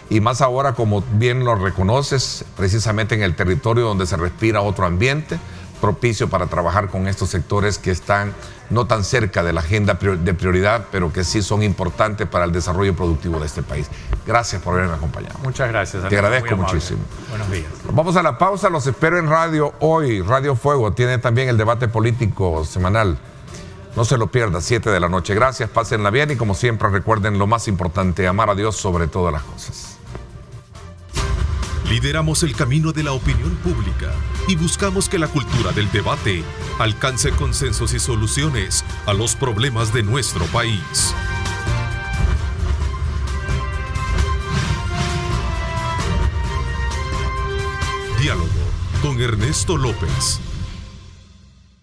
Y más ahora, como bien lo reconoces, precisamente en el territorio donde se respira otro ambiente propicio para trabajar con estos sectores que están no tan cerca de la agenda de prioridad, pero que sí son importantes para el desarrollo productivo de este país. Gracias por haberme acompañado. Muchas gracias. Te agradezco muchísimo. Buenos días. Vamos a la pausa, los espero en Radio Hoy. Radio Fuego tiene también el debate político semanal. No se lo pierda, 7 de la noche. Gracias, pásenla bien y como siempre recuerden lo más importante, amar a Dios sobre todas las cosas. Lideramos el camino de la opinión pública y buscamos que la cultura del debate alcance consensos y soluciones a los problemas de nuestro país. Diálogo con Ernesto López.